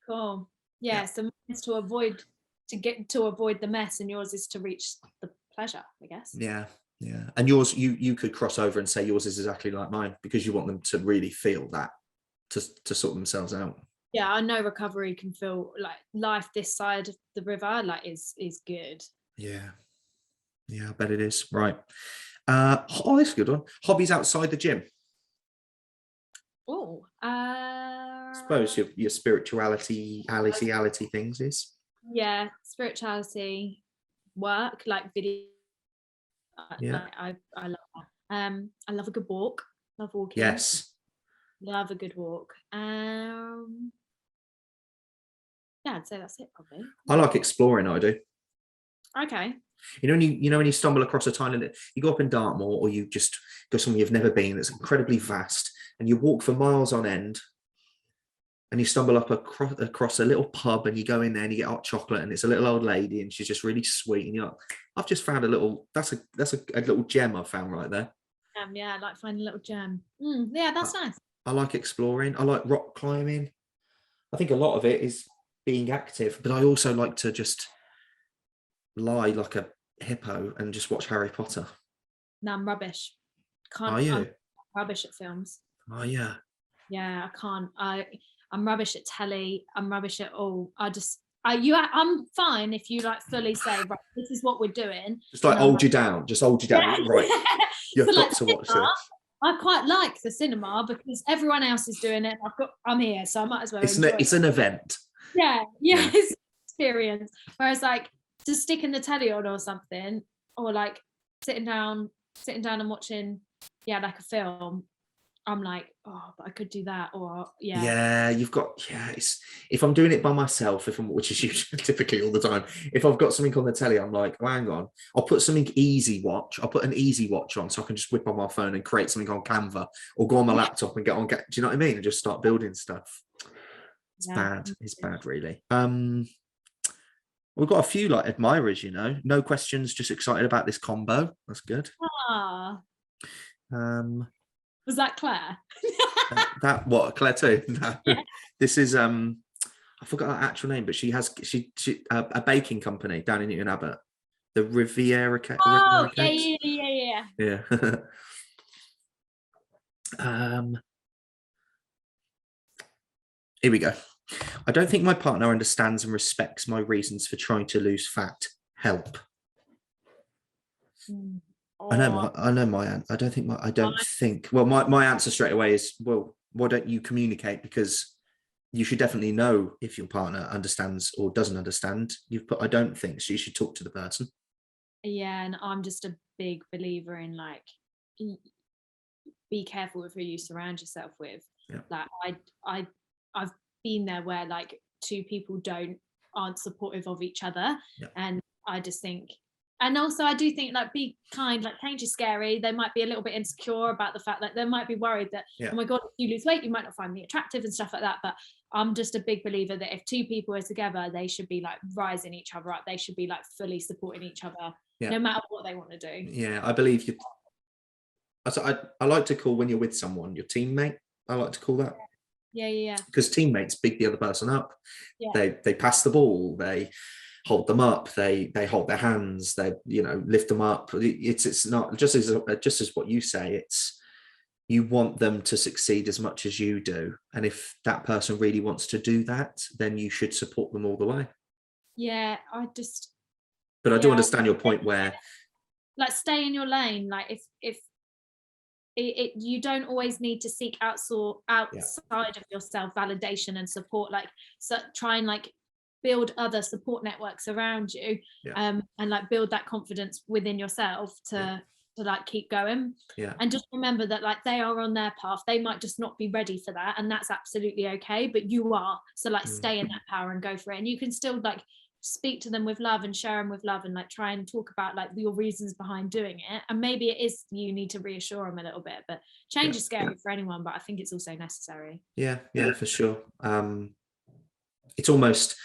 Cool. Yeah. So mine's to avoid the mess, and yours is to reach the pleasure, I guess. Yeah. Yeah. And yours, you could cross over and say yours is exactly like mine, because you want them to really feel that, to sort themselves out. Yeah, I know recovery can feel like life this side of the river, like is good. Yeah. Yeah, I bet it is. Right. Oh, that's a good one. Hobbies outside the gym. Oh, I suppose your spirituality things is. yeah, spirituality, work, like video. Yeah. I love that. I love a good walk. Love walking. Yes. Love a good walk. Yeah, I'd say that's it probably. I like exploring. I do. Okay. When you stumble across a tiny, you go up in Dartmoor, or you just go somewhere you've never been that's incredibly vast, and you walk for miles on end, and you stumble up across a little pub, and you go in there and you get hot chocolate, and it's a little old lady, and she's just really sweet, and you're like, I've just found a little, that's a little gem I've found right there. Yeah, I like finding a little gem. Yeah, that's nice. I like exploring. I like rock climbing. I think a lot of it is being active, but I also like to just lie like a hippo and just watch Harry Potter. No, I'm rubbish. Are you? I'm rubbish at films. Oh yeah. Yeah, I can't. I'm rubbish at telly. I'm rubbish at all. I'm fine if you like fully say, right, this is what we're doing. Just like hold you down. Just hold you down. Yeah. Right. You've So, got like, to watch cinema, this. I quite like the cinema because everyone else is doing it. I'm here, so I might as well enjoy it. It's an event. Yeah. It's an experience. Whereas like just sticking the telly on or something, or like sitting down and watching, like a film, I'm like, oh, but I could do that, or It's, if I'm doing it by myself, which is usually typically all the time, if I've got something on the telly, I'm like, oh, hang on, I'll put something easy watch. I'll put an easy watch on so I can just whip on my phone and create something on Canva, or go on my laptop and do you know what I mean? And just start building stuff. It's bad. It's bad, really. We've got a few like admirers, no questions, just excited about this combo. That's good. Was that Claire? that what, Claire too? No. Yeah. This is I forgot her actual name, but she has a baking company down in Newton Abbot, the Riviera Cakes. Oh, yeah. Yeah. Here we go. I don't think my partner understands and respects my reasons for trying to lose fat. Help. I know my I don't think well, my answer straight away is, well, why don't you communicate? Because you should definitely know if your partner understands or doesn't understand. I don't think so. You should talk to the person. Yeah, and I'm just a big believer in like, be careful with who you surround yourself with. Yeah. Like I've been there where like two people aren't supportive of each other. Yeah. And I just think, and also I do think like, be kind, like change is scary. They might be a little bit insecure about the fact that they might be worried that, oh my God, if you lose weight, you might not find me attractive and stuff like that. But I'm just a big believer that if two people are together, they should be like rising each other up. They should be like fully supporting each other, no matter what they want to do. Yeah, I believe you. I like to call when you're with someone your teammate. I like to call that. Yeah. Because teammates big the other person up. Yeah. They pass the ball. They hold them up. They hold their hands. They lift them up. It's not just as what you say. It's, you want them to succeed as much as you do. And if that person really wants to do that, then you should support them all the way. Yeah, But I do understand your point where, like, stay in your lane. Like if you don't always need to seek outside of yourself validation and support. Like, so try and like build other support networks around you, and like build that confidence within yourself to like keep going. And just remember that like they are on their path. They might just not be ready for that, and that's absolutely okay, but you are. So like stay in that power and go for it. And you can still like speak to them with love and share them with love, and like try and talk about like your reasons behind doing it. And maybe it is you need to reassure them a little bit, but change is scary for anyone, but I think it's also necessary. Yeah, for sure. It's almost,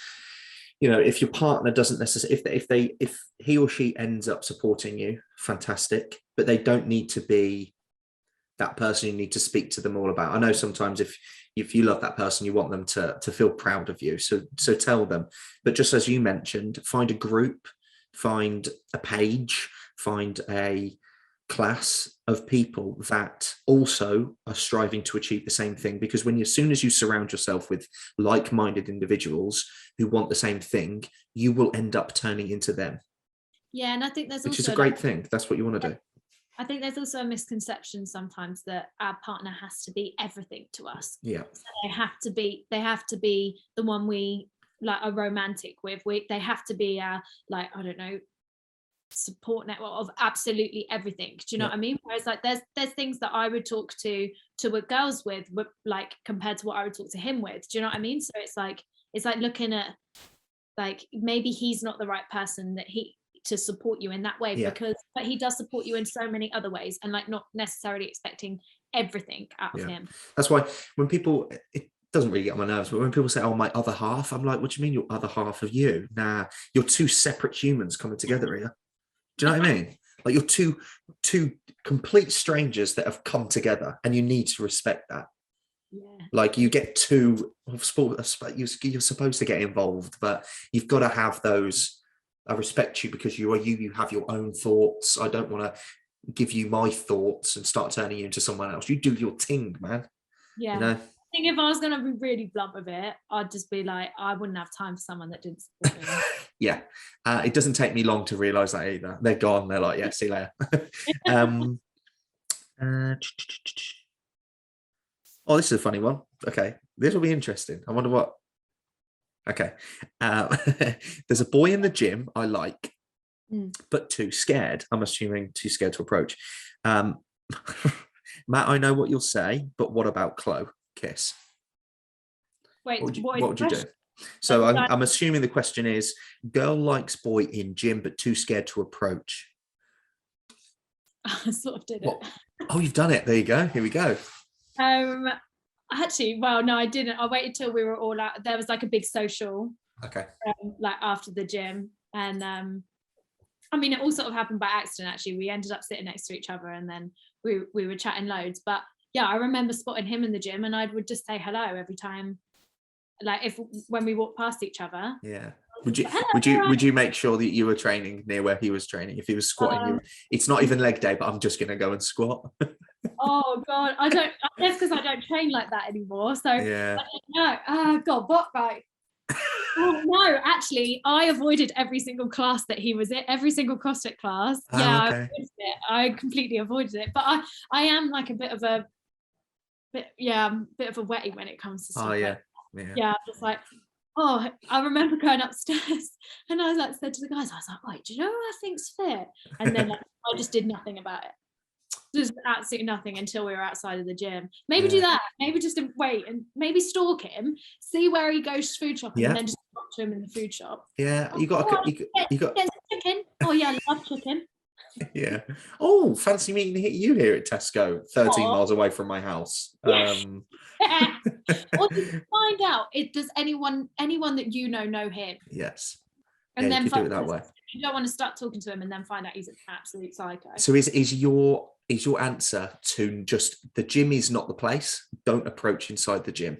if your partner doesn't necessarily, if he or she ends up supporting you, fantastic, but they don't need to be that person you need to speak to them all about. I know sometimes if you love that person, you want them to feel proud of you. So tell them. But just as you mentioned, find a group, find a page, find a class of people that also are striving to achieve the same thing. Because as soon as you surround yourself with like-minded individuals who want the same thing, you will end up turning into them. Yeah, and I think there's which also is a great thing. That's what you want to do. I think there's also a misconception sometimes that our partner has to be everything to us. Yeah. So they have to be the one we like are romantic with. They have to be our, like, I don't know, support network of absolutely everything. Do you know what I mean? Whereas like there's things that I would talk to girls with, like compared to what I would talk to him with. Do you know what I mean? So it's like looking at like maybe he's not the right person to support you in that way, but he does support you in so many other ways, and like not necessarily expecting everything out of him. That's why when people, it doesn't really get on my nerves, but when people say, oh, my other half, I'm like, what do you mean your other half of you? Nah, you're two separate humans coming together here. Do you know what I mean? Like you're two complete strangers that have come together, and you need to respect that. Yeah. Like you get two of sport, you're supposed to get involved, but you've got to have those. I respect you because you have your own thoughts. I don't want to give you my thoughts and start turning you into someone else. You do your thing, man. Yeah. I think if I was going to be really blunt with it, I'd just be like, I wouldn't have time for someone that didn't support me. Yeah. It doesn't take me long to realize that either. They're gone. They're like, yeah, see you later. Oh, this is a funny one. Okay. This will be interesting. I wonder what. Okay. There's a boy in the gym I like, but too scared. I'm assuming too scared to approach. Matt, I know what you'll say, but what about Chlo? Kiss. Wait, what would you do? So I'm assuming the question is, girl likes boy in gym, but too scared to approach. I sort of did it. Oh, you've done it. There you go. Here we go. Actually, well, no, I didn't. I waited till we were all out. There was like a big social. Okay. Like after the gym, and I mean, it all sort of happened by accident. Actually, we ended up sitting next to each other, and then we were chatting loads. But yeah, I remember spotting him in the gym, and I would just say hello every time, like when we walked past each other. Yeah. Would you make sure that you were training near where he was training? If he was squatting, it's not even leg day, but I'm just gonna go and squat. Oh God, I guess because I don't train like that anymore. So yeah. I don't know. Oh God, what right? Oh no, actually, I avoided every single class that he was in, every single CrossFit class. Oh, yeah, okay. I completely avoided it. But I am like a bit of a wetty when it comes to stuff. Oh yeah. Like yeah, just like, oh, I remember going upstairs and I like said to the guys, I was like, wait, do you know who I think's fit? And then like, I just did nothing about it. Just absolutely nothing until we were outside of the gym. Maybe do that. Maybe just wait and maybe stalk him, see where he goes to food shopping, and then just talk to him in the food shop. Yeah, you got chicken. Oh yeah, I love chicken. Yeah. Oh, fancy meeting you here at Tesco, 13 miles away from my house. Yes. Or just find out does anyone that you know him. Yes. And then you could do it that way. You don't want to start talking to him and then find out he's an absolute psycho. So is your answer to just the gym is not the place? Don't approach inside the gym.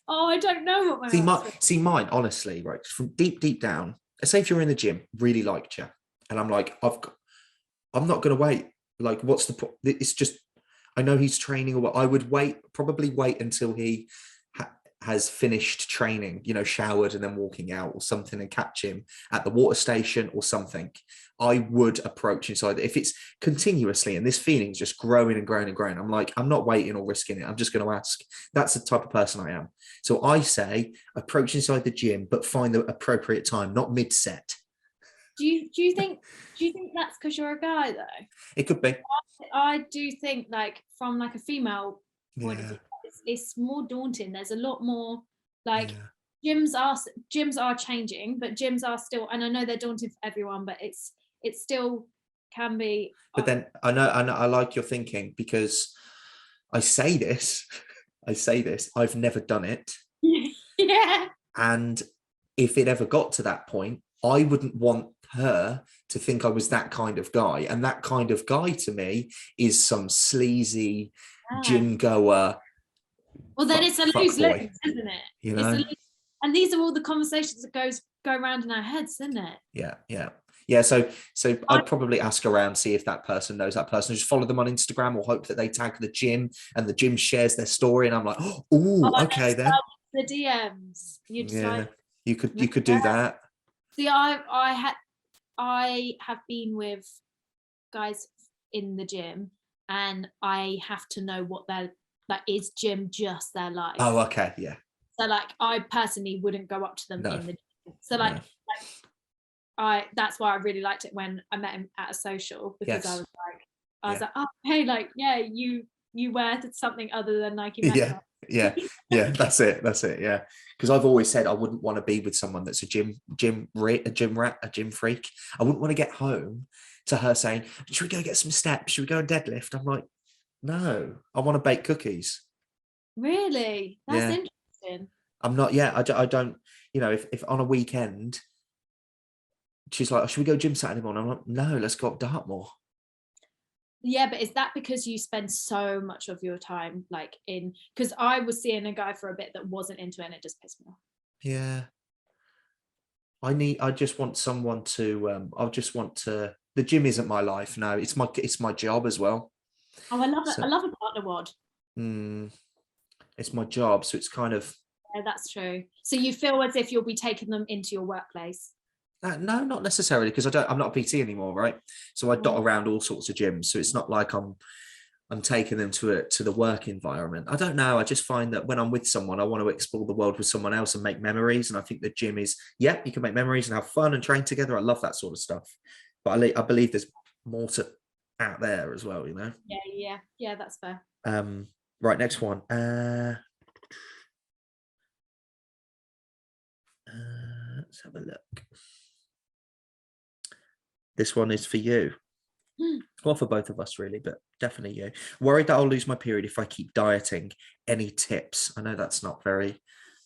Oh, I don't know what my see mine, honestly, right? From deep down, say if you're in the gym, really liked you, and I'm like, I'm not going to wait. Like, what's the it's just, I know he's training, or what. I would probably wait until he has finished training, showered and then walking out or something, and catch him at the water station or something. I would approach inside. If it's continuously and this feeling is just growing and growing and growing, I'm like, I'm not waiting or risking it. I'm just going to ask. That's the type of person I am. So I say approach inside the gym, but find the appropriate time, not mid-set. Do you think that's because you're a guy though? It could be. I do think like from like a female point of view, it's more daunting. There's a lot more like gyms are changing, but gyms are still, and I know they're daunting for everyone, but it still can be. But then I know I like your thinking, because I say this, I've never done it. Yeah. And if it ever got to that point, I wouldn't want her to think I was that kind of guy. And that kind of guy to me is some sleazy gym goer. Well, then it's a lose-lose, isn't it? You know? And these are all the conversations that go around in our heads, isn't it? Yeah. So I'd probably ask around, see if that person knows that person. Just follow them on Instagram, or hope that they tag the gym and the gym shares their story. And I'm like, okay then. The DMs. You could do that. See, I have been with guys in the gym, and I have to know what their, like, is gym just their life? Oh, okay, yeah. So like, I personally wouldn't go up to them in the gym. So like that's why I really liked it when I met him at a social, because I was like, oh hey, like, yeah, you wear something other than Nike Metcalf. Yeah, that's it, yeah. Because I've always said I wouldn't want to be with someone that's a gym rat, a gym freak. I wouldn't want to get home to her saying, should we go get some steps, should we go and deadlift? I'm like, no, I want to bake cookies. Really? That's interesting. I'm not, I don't, if on a weekend she's like, oh, should we go gym Saturday morning? I'm like, no, let's go up Dartmoor. Yeah, but is that because you spend so much of your time like in, because I was seeing a guy for a bit that wasn't into it, and it just pissed me off. Yeah. I just want someone to, the gym isn't my life. No, it's my job as well. Oh, I love it. I love a partner WOD. It's my job. So it's kind of. Yeah, that's true. So you feel as if you'll be taking them into your workplace? No, not necessarily, because I'm not a PT anymore, right? So I dot around all sorts of gyms. So it's not like I'm taking them to the work environment. I don't know. I just find that when I'm with someone, I want to explore the world with someone else and make memories. And I think the gym is, you can make memories and have fun and train together. I love that sort of stuff. But I believe there's more to out there as well, Yeah, that's fair. Right, next one. Let's have a look. This one is for you. Well, for both of us, really, but definitely you. Worried that I'll lose my period if I keep dieting. Any tips? I know that's not very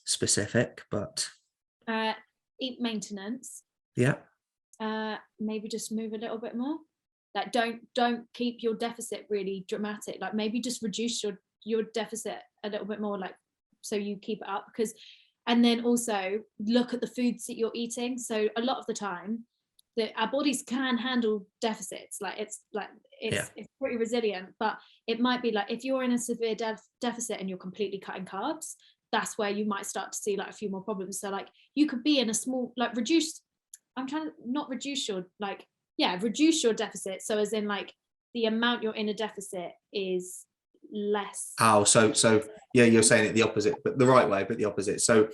specific, but eat maintenance. Yeah. Maybe just move a little bit more. Like, don't keep your deficit really dramatic. Like, maybe just reduce your deficit a little bit more, like, so you keep it up. And then also look at the foods that you're eating. So a lot of the time, our bodies can handle deficits. Like, it's pretty resilient, but it might be like, if you're in a severe deficit and you're completely cutting carbs, that's where you might start to see like a few more problems. So like, you could be in a small, like, reduce your deficit. So as in, like, the amount you're in a deficit is less. Oh, so yeah, you're saying it the opposite, but the right way, but the opposite. So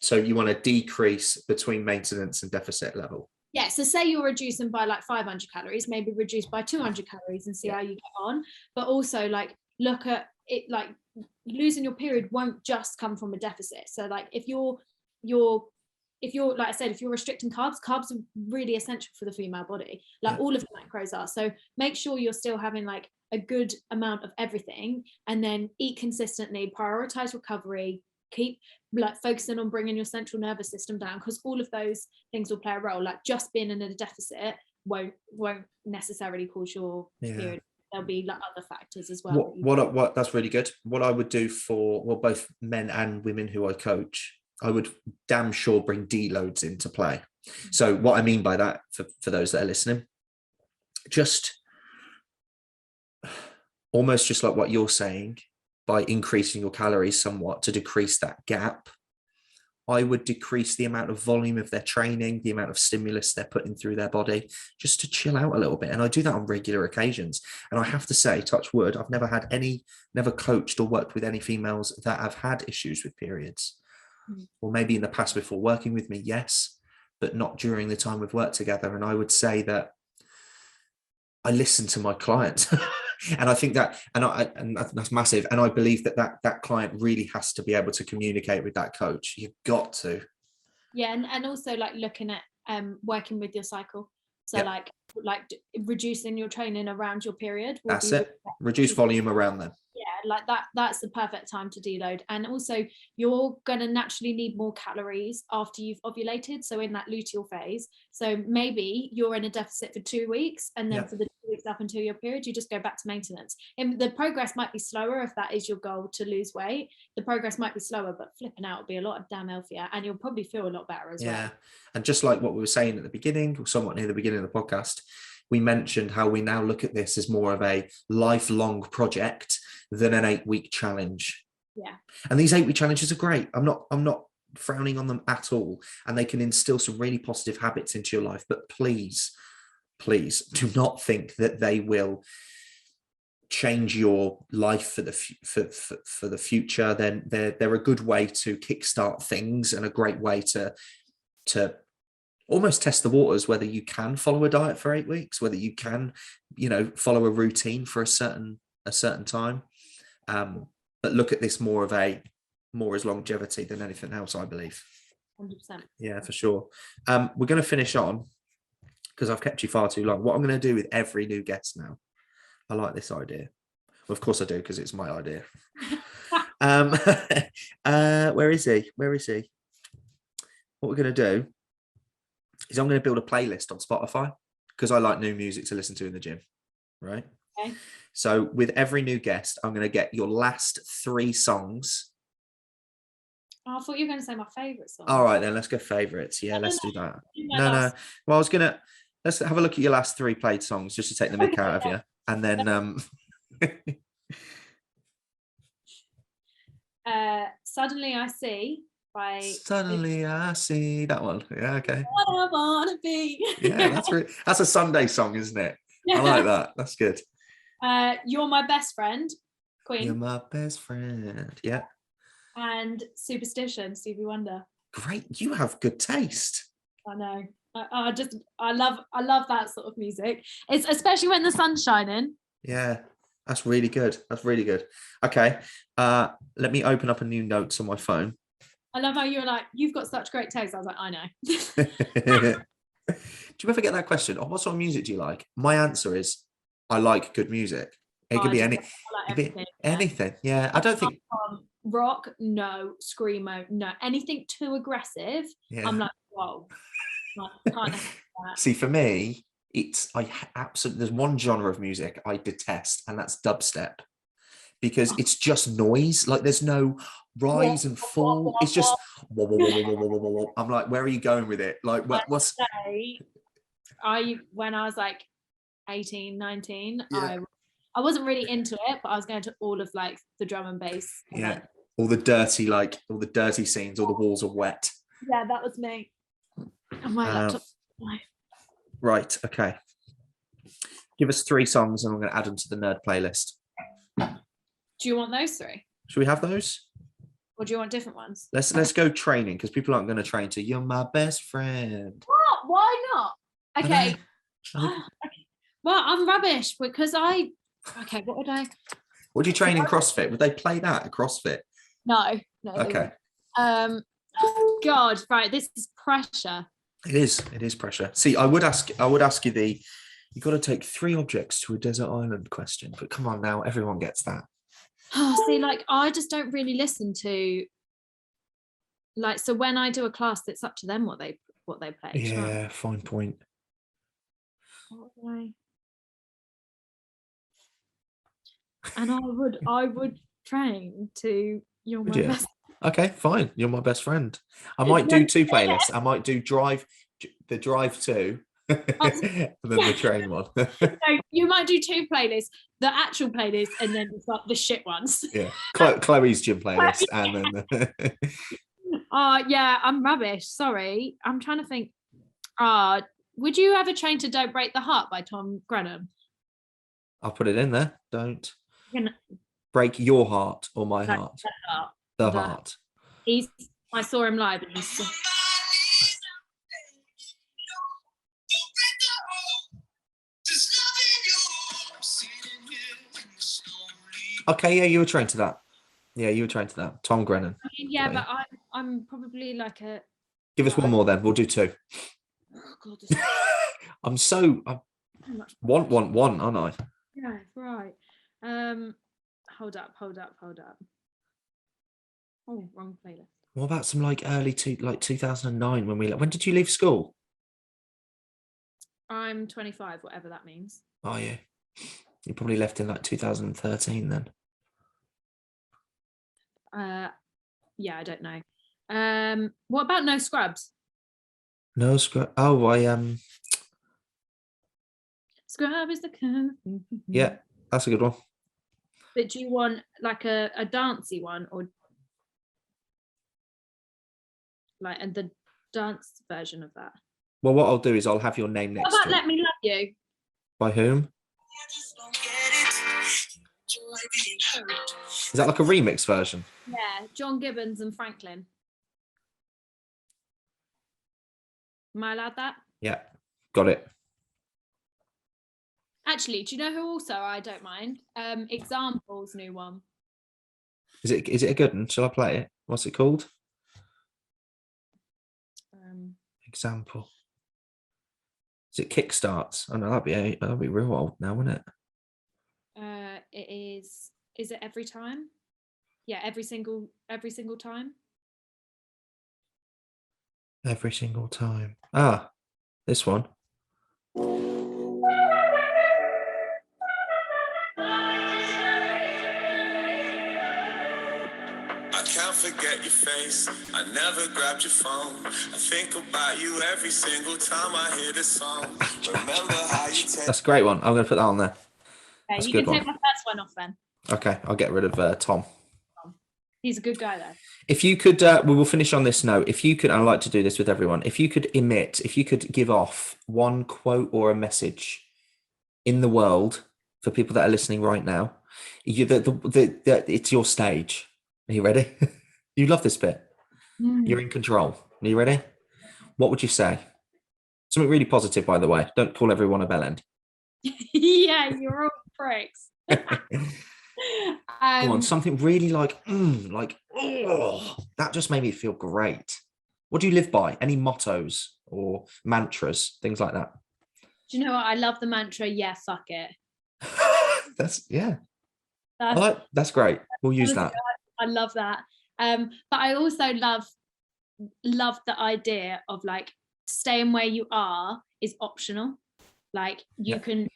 so you want to decrease between maintenance and deficit level. Yeah, so say you're reducing by like 500 calories, maybe reduce by 200 calories and see how you get on. But also, like, look at it, like, losing your period won't just come from a deficit. So like, if you're like I said, if you're restricting carbs are really essential for the female body. Like, all of the macros are. So make sure you're still having like a good amount of everything, and then eat consistently, prioritize recovery, keep like focusing on bringing your central nervous system down, because all of those things will play a role. Like, just being in a deficit won't necessarily cause your period. There'll be like other factors as well. What that's really good. What I would do for both men and women who I coach, I would damn sure bring deloads into play. So what I mean by that, for those that are listening, just almost just like what you're saying, by increasing your calories somewhat to decrease that gap, I would decrease the amount of volume of their training, the amount of stimulus they're putting through their body, just to chill out a little bit. And I do that on regular occasions. And I have to say, touch wood, I've never coached or worked with any females that have had issues with periods. Or maybe in the past before working with me, yes, but not during the time we've worked together. And I would say that I listen to my clients. And I think that, and that's massive. And I believe that client really has to be able to communicate with that coach. You've got to. Yeah, and also like looking at working with your cycle. So Yep. like reducing your training around your period will That's be it. Reduce volume around them. Yeah, like that's the perfect time to deload. And also you're going to naturally need more calories after you've ovulated, so in that luteal phase. So maybe you're in a deficit for 2 weeks, and then for the 2 weeks up until your period, you just go back to maintenance. And the progress might be slower if that is your goal, to lose weight. The progress might be slower, but flipping out will be a lot of damn healthier, and you'll probably feel a lot better as well. And just like what we were saying at the beginning, or somewhat near the beginning of the podcast, we mentioned how we now look at this as more of a lifelong project than an 8-week challenge. Yeah. And these 8-week challenges are great. I'm not frowning on them at all. And they can instill some really positive habits into your life. But please do not think that they will change your life for the future. Then they're a good way to kickstart things, and a great way to almost test the waters, whether you can follow a diet for 8 weeks, whether you can, follow a routine for a certain time. But look at this more as longevity than anything else, I believe. 100%. Yeah, for sure. We're going to finish on, because I've kept you far too long. What I'm going to do with every new guest now, I like this idea. Well, of course I do, because it's my idea. Where is he? What we're going to do is I'm going to build a playlist on Spotify, because I like new music to listen to in the gym, right? Okay. So with every new guest, I'm going to get your last 3 songs. Oh, I thought you were going to say my favourite song. All right, then let's go favourites. Yeah, let's do that. No. Well, let's have a look at your last 3 played songs, just to take the mick out of you. And then Suddenly I See by Suddenly I See, that one. Yeah, okay. What I Wanna Be. Yeah, that's a Sunday song, isn't it? I like that. That's good. You're My Best Friend, Queen. You're my best friend. Yeah. And Superstition, Stevie Wonder. Great. You have good taste. I know. I love that sort of music. It's especially when the sun's shining. Yeah, that's really good. Okay. Let me open up a new notes on my phone. I love how you're like, you've got such great taste. I was like, I know. Do you ever get that question? Oh, what sort of music do you like? My answer is, I like good music. It could be anything. Yeah, I don't think rock, no. Screamo, no. Anything too aggressive, yeah. I'm like, whoa. I can't have that. See, for me, there's one genre of music I detest, and that's dubstep, because it's just noise. Like, there's no rise and fall. It's just whoa, whoa, whoa, whoa, whoa, whoa, whoa. I'm like, where are you going with it? Like, what's when I was like 18, 19, yeah. I wasn't really into it, but I was going to all of like the drum and bass. Yeah, all the dirty scenes, all the walls are wet. Yeah, that was me. And my laptop. Right, okay. Give us 3 songs, and I'm going to add them to the nerd playlist. Do you want those 3? Should we have those? Or do you want different ones? Let's go training, because people aren't going to train to "You're My Best Friend." What? Why not? Okay. Well, I'm rubbish because okay, what would I? Would you train in CrossFit? Would they play that at CrossFit? No. Okay. God, right. This is pressure. It is pressure. See, I would ask you you got to take 3 objects to a desert island question, but come on now, everyone gets that. See, like, I just don't really listen to, like, so when I do a class, it's up to them what they play. Yeah, fine point. And I would train to You're My Best. Okay, fine. You're My Best Friend. I might do 2 playlists. I might do the drive 2 and then the train one. So you might do 2 playlists, the actual playlist, and then the shit ones. Yeah, Chloe's gym playlist, and then yeah, I'm rubbish. Sorry, I'm trying to think. Would you ever train to Don't Break the Heart by Tom Grennan? I'll put it in there. Don't break your heart or my heart. The heart. I saw him live, and he's. Okay, yeah, you were trained to that. Yeah, you were trained to that. Tom Grennan. I mean, yeah, but I'm probably like a. Give us one more then. We'll do two. Oh God, this is I so much. want, aren't I? Yeah, right. Hold up. Oh, wrong playlist. What about some like early 2009 when did you leave school? I'm 25, whatever that means. Oh yeah. You probably left in like 2013 then. Yeah, I don't know. What about No Scrubs? No scrub. Oh, Scrub is the kind of thing. yeah, that's a good one. But do you want like a dancey one or like and the dance version of that? Well, what I'll do is I'll have your name next What to about it. Let Me Love You? By whom? Is that like a remix version? Yeah, John Gibbons and Franklin. Am I allowed that? Yeah, got it. Actually, do you know who also I don't mind? Examples, new one. Is it a good one? Shall I play it? What's it called? Example. Is it Kickstarts? Oh no, that'd be real old now, wouldn't it? It is. Is it Every Time? Yeah, every single time. Every single time. Ah, this one. I can't forget your face. I never grabbed your phone. I think about you every single time I hear this song. Remember how you take. That's a great one. I'm going to put that on there. Okay, That's you a good can take one. my first one off then. Okay, I'll get rid of Tom. He's a good guy though. If you could, we will finish on this note. If you could, and I like to do this with everyone, if you could give off one quote or a message in the world for people that are listening right now, it's your stage. Are you ready? You love this bit. You're in control. Are you ready? What would you say? Something really positive, by the way. Don't call everyone a bellend. Yeah, you're all pricks. Go on, something really like, oh, that just made me feel great. What do you live by? Any mottos or mantras, things like that? Do you know what? I love the mantra, yeah, fuck it. That's That's great. We'll use that. I love that. But I also love the idea of like staying where you are is optional. Like you can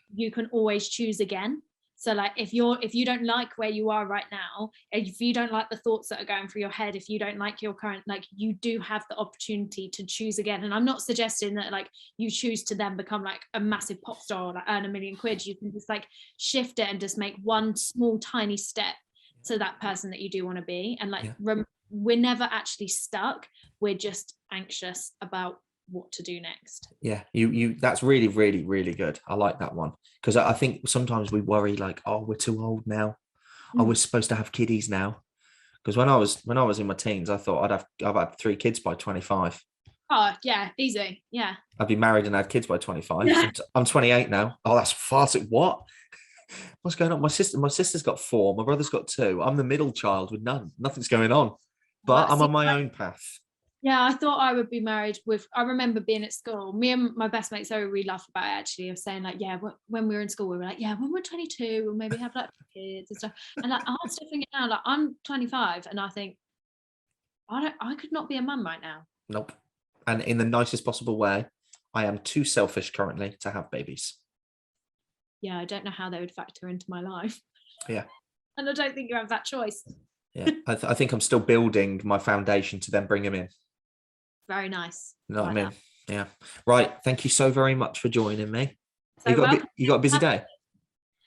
always choose again. So like if you don't like where you are right now, if you don't like the thoughts that are going through your head, if you don't like your current, like you do have the opportunity to choose again. And I'm not suggesting that like you choose to then become like a massive pop star or like earn £1 million. You can just like shift it and just make one small tiny step to that person that you do want to be. And like we're never actually stuck. We're just anxious about what to do next. Yeah, you that's really, really, really good. I like that one because I think sometimes we worry like, oh, we're too old now. Oh, we're supposed to have kiddies now. Because when I was in my teens, I thought I've had 3 kids by 25. Oh yeah, easy. Yeah. I'd be married and had kids by 25. Yeah. I'm 28 now. Oh, that's far too what? What's going on? My sister's got 4, my brother's got 2. I'm the middle child with none. Nothing's going on. But I'm on my own path. Yeah, I thought I would be married with. I remember being at school. Me and my best mate Zoe really laughed about it actually, of saying like, yeah, when we were in school, we were like, yeah, when we're 22, we'll maybe have like kids and stuff. And like, I'm still thinking now, like I'm 25, and I think I could not be a mum right now. Nope. And in the nicest possible way, I am too selfish currently to have babies. Yeah, I don't know how they would factor into my life. Yeah. And I don't think you have that choice. Yeah, I think I'm still building my foundation to then bring them in. Very nice. You know what I mean? Yeah. Right. Thank you so very much for joining me. So you got a busy day?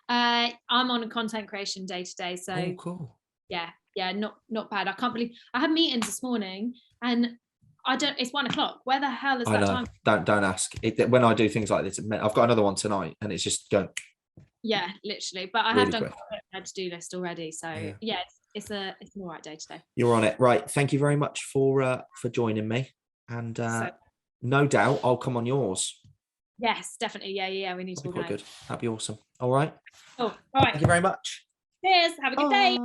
I'm on a content creation day today. So oh, cool. Yeah, not bad. I can't believe I had meetings this morning and it's 1 o'clock. Where the hell is that time? Don't ask. When I do things like this, I've got another one tonight and it's just going. Yeah, literally. But I have done a to-do list already. So yeah, it's an all right day today. You're on it. Right. Thank you very much for joining me. And no doubt I'll come on yours. Yes, definitely. Yeah. We need to be quite good. That'd be awesome. All right. Oh, all right. Thank you very much. Cheers. Have a good day.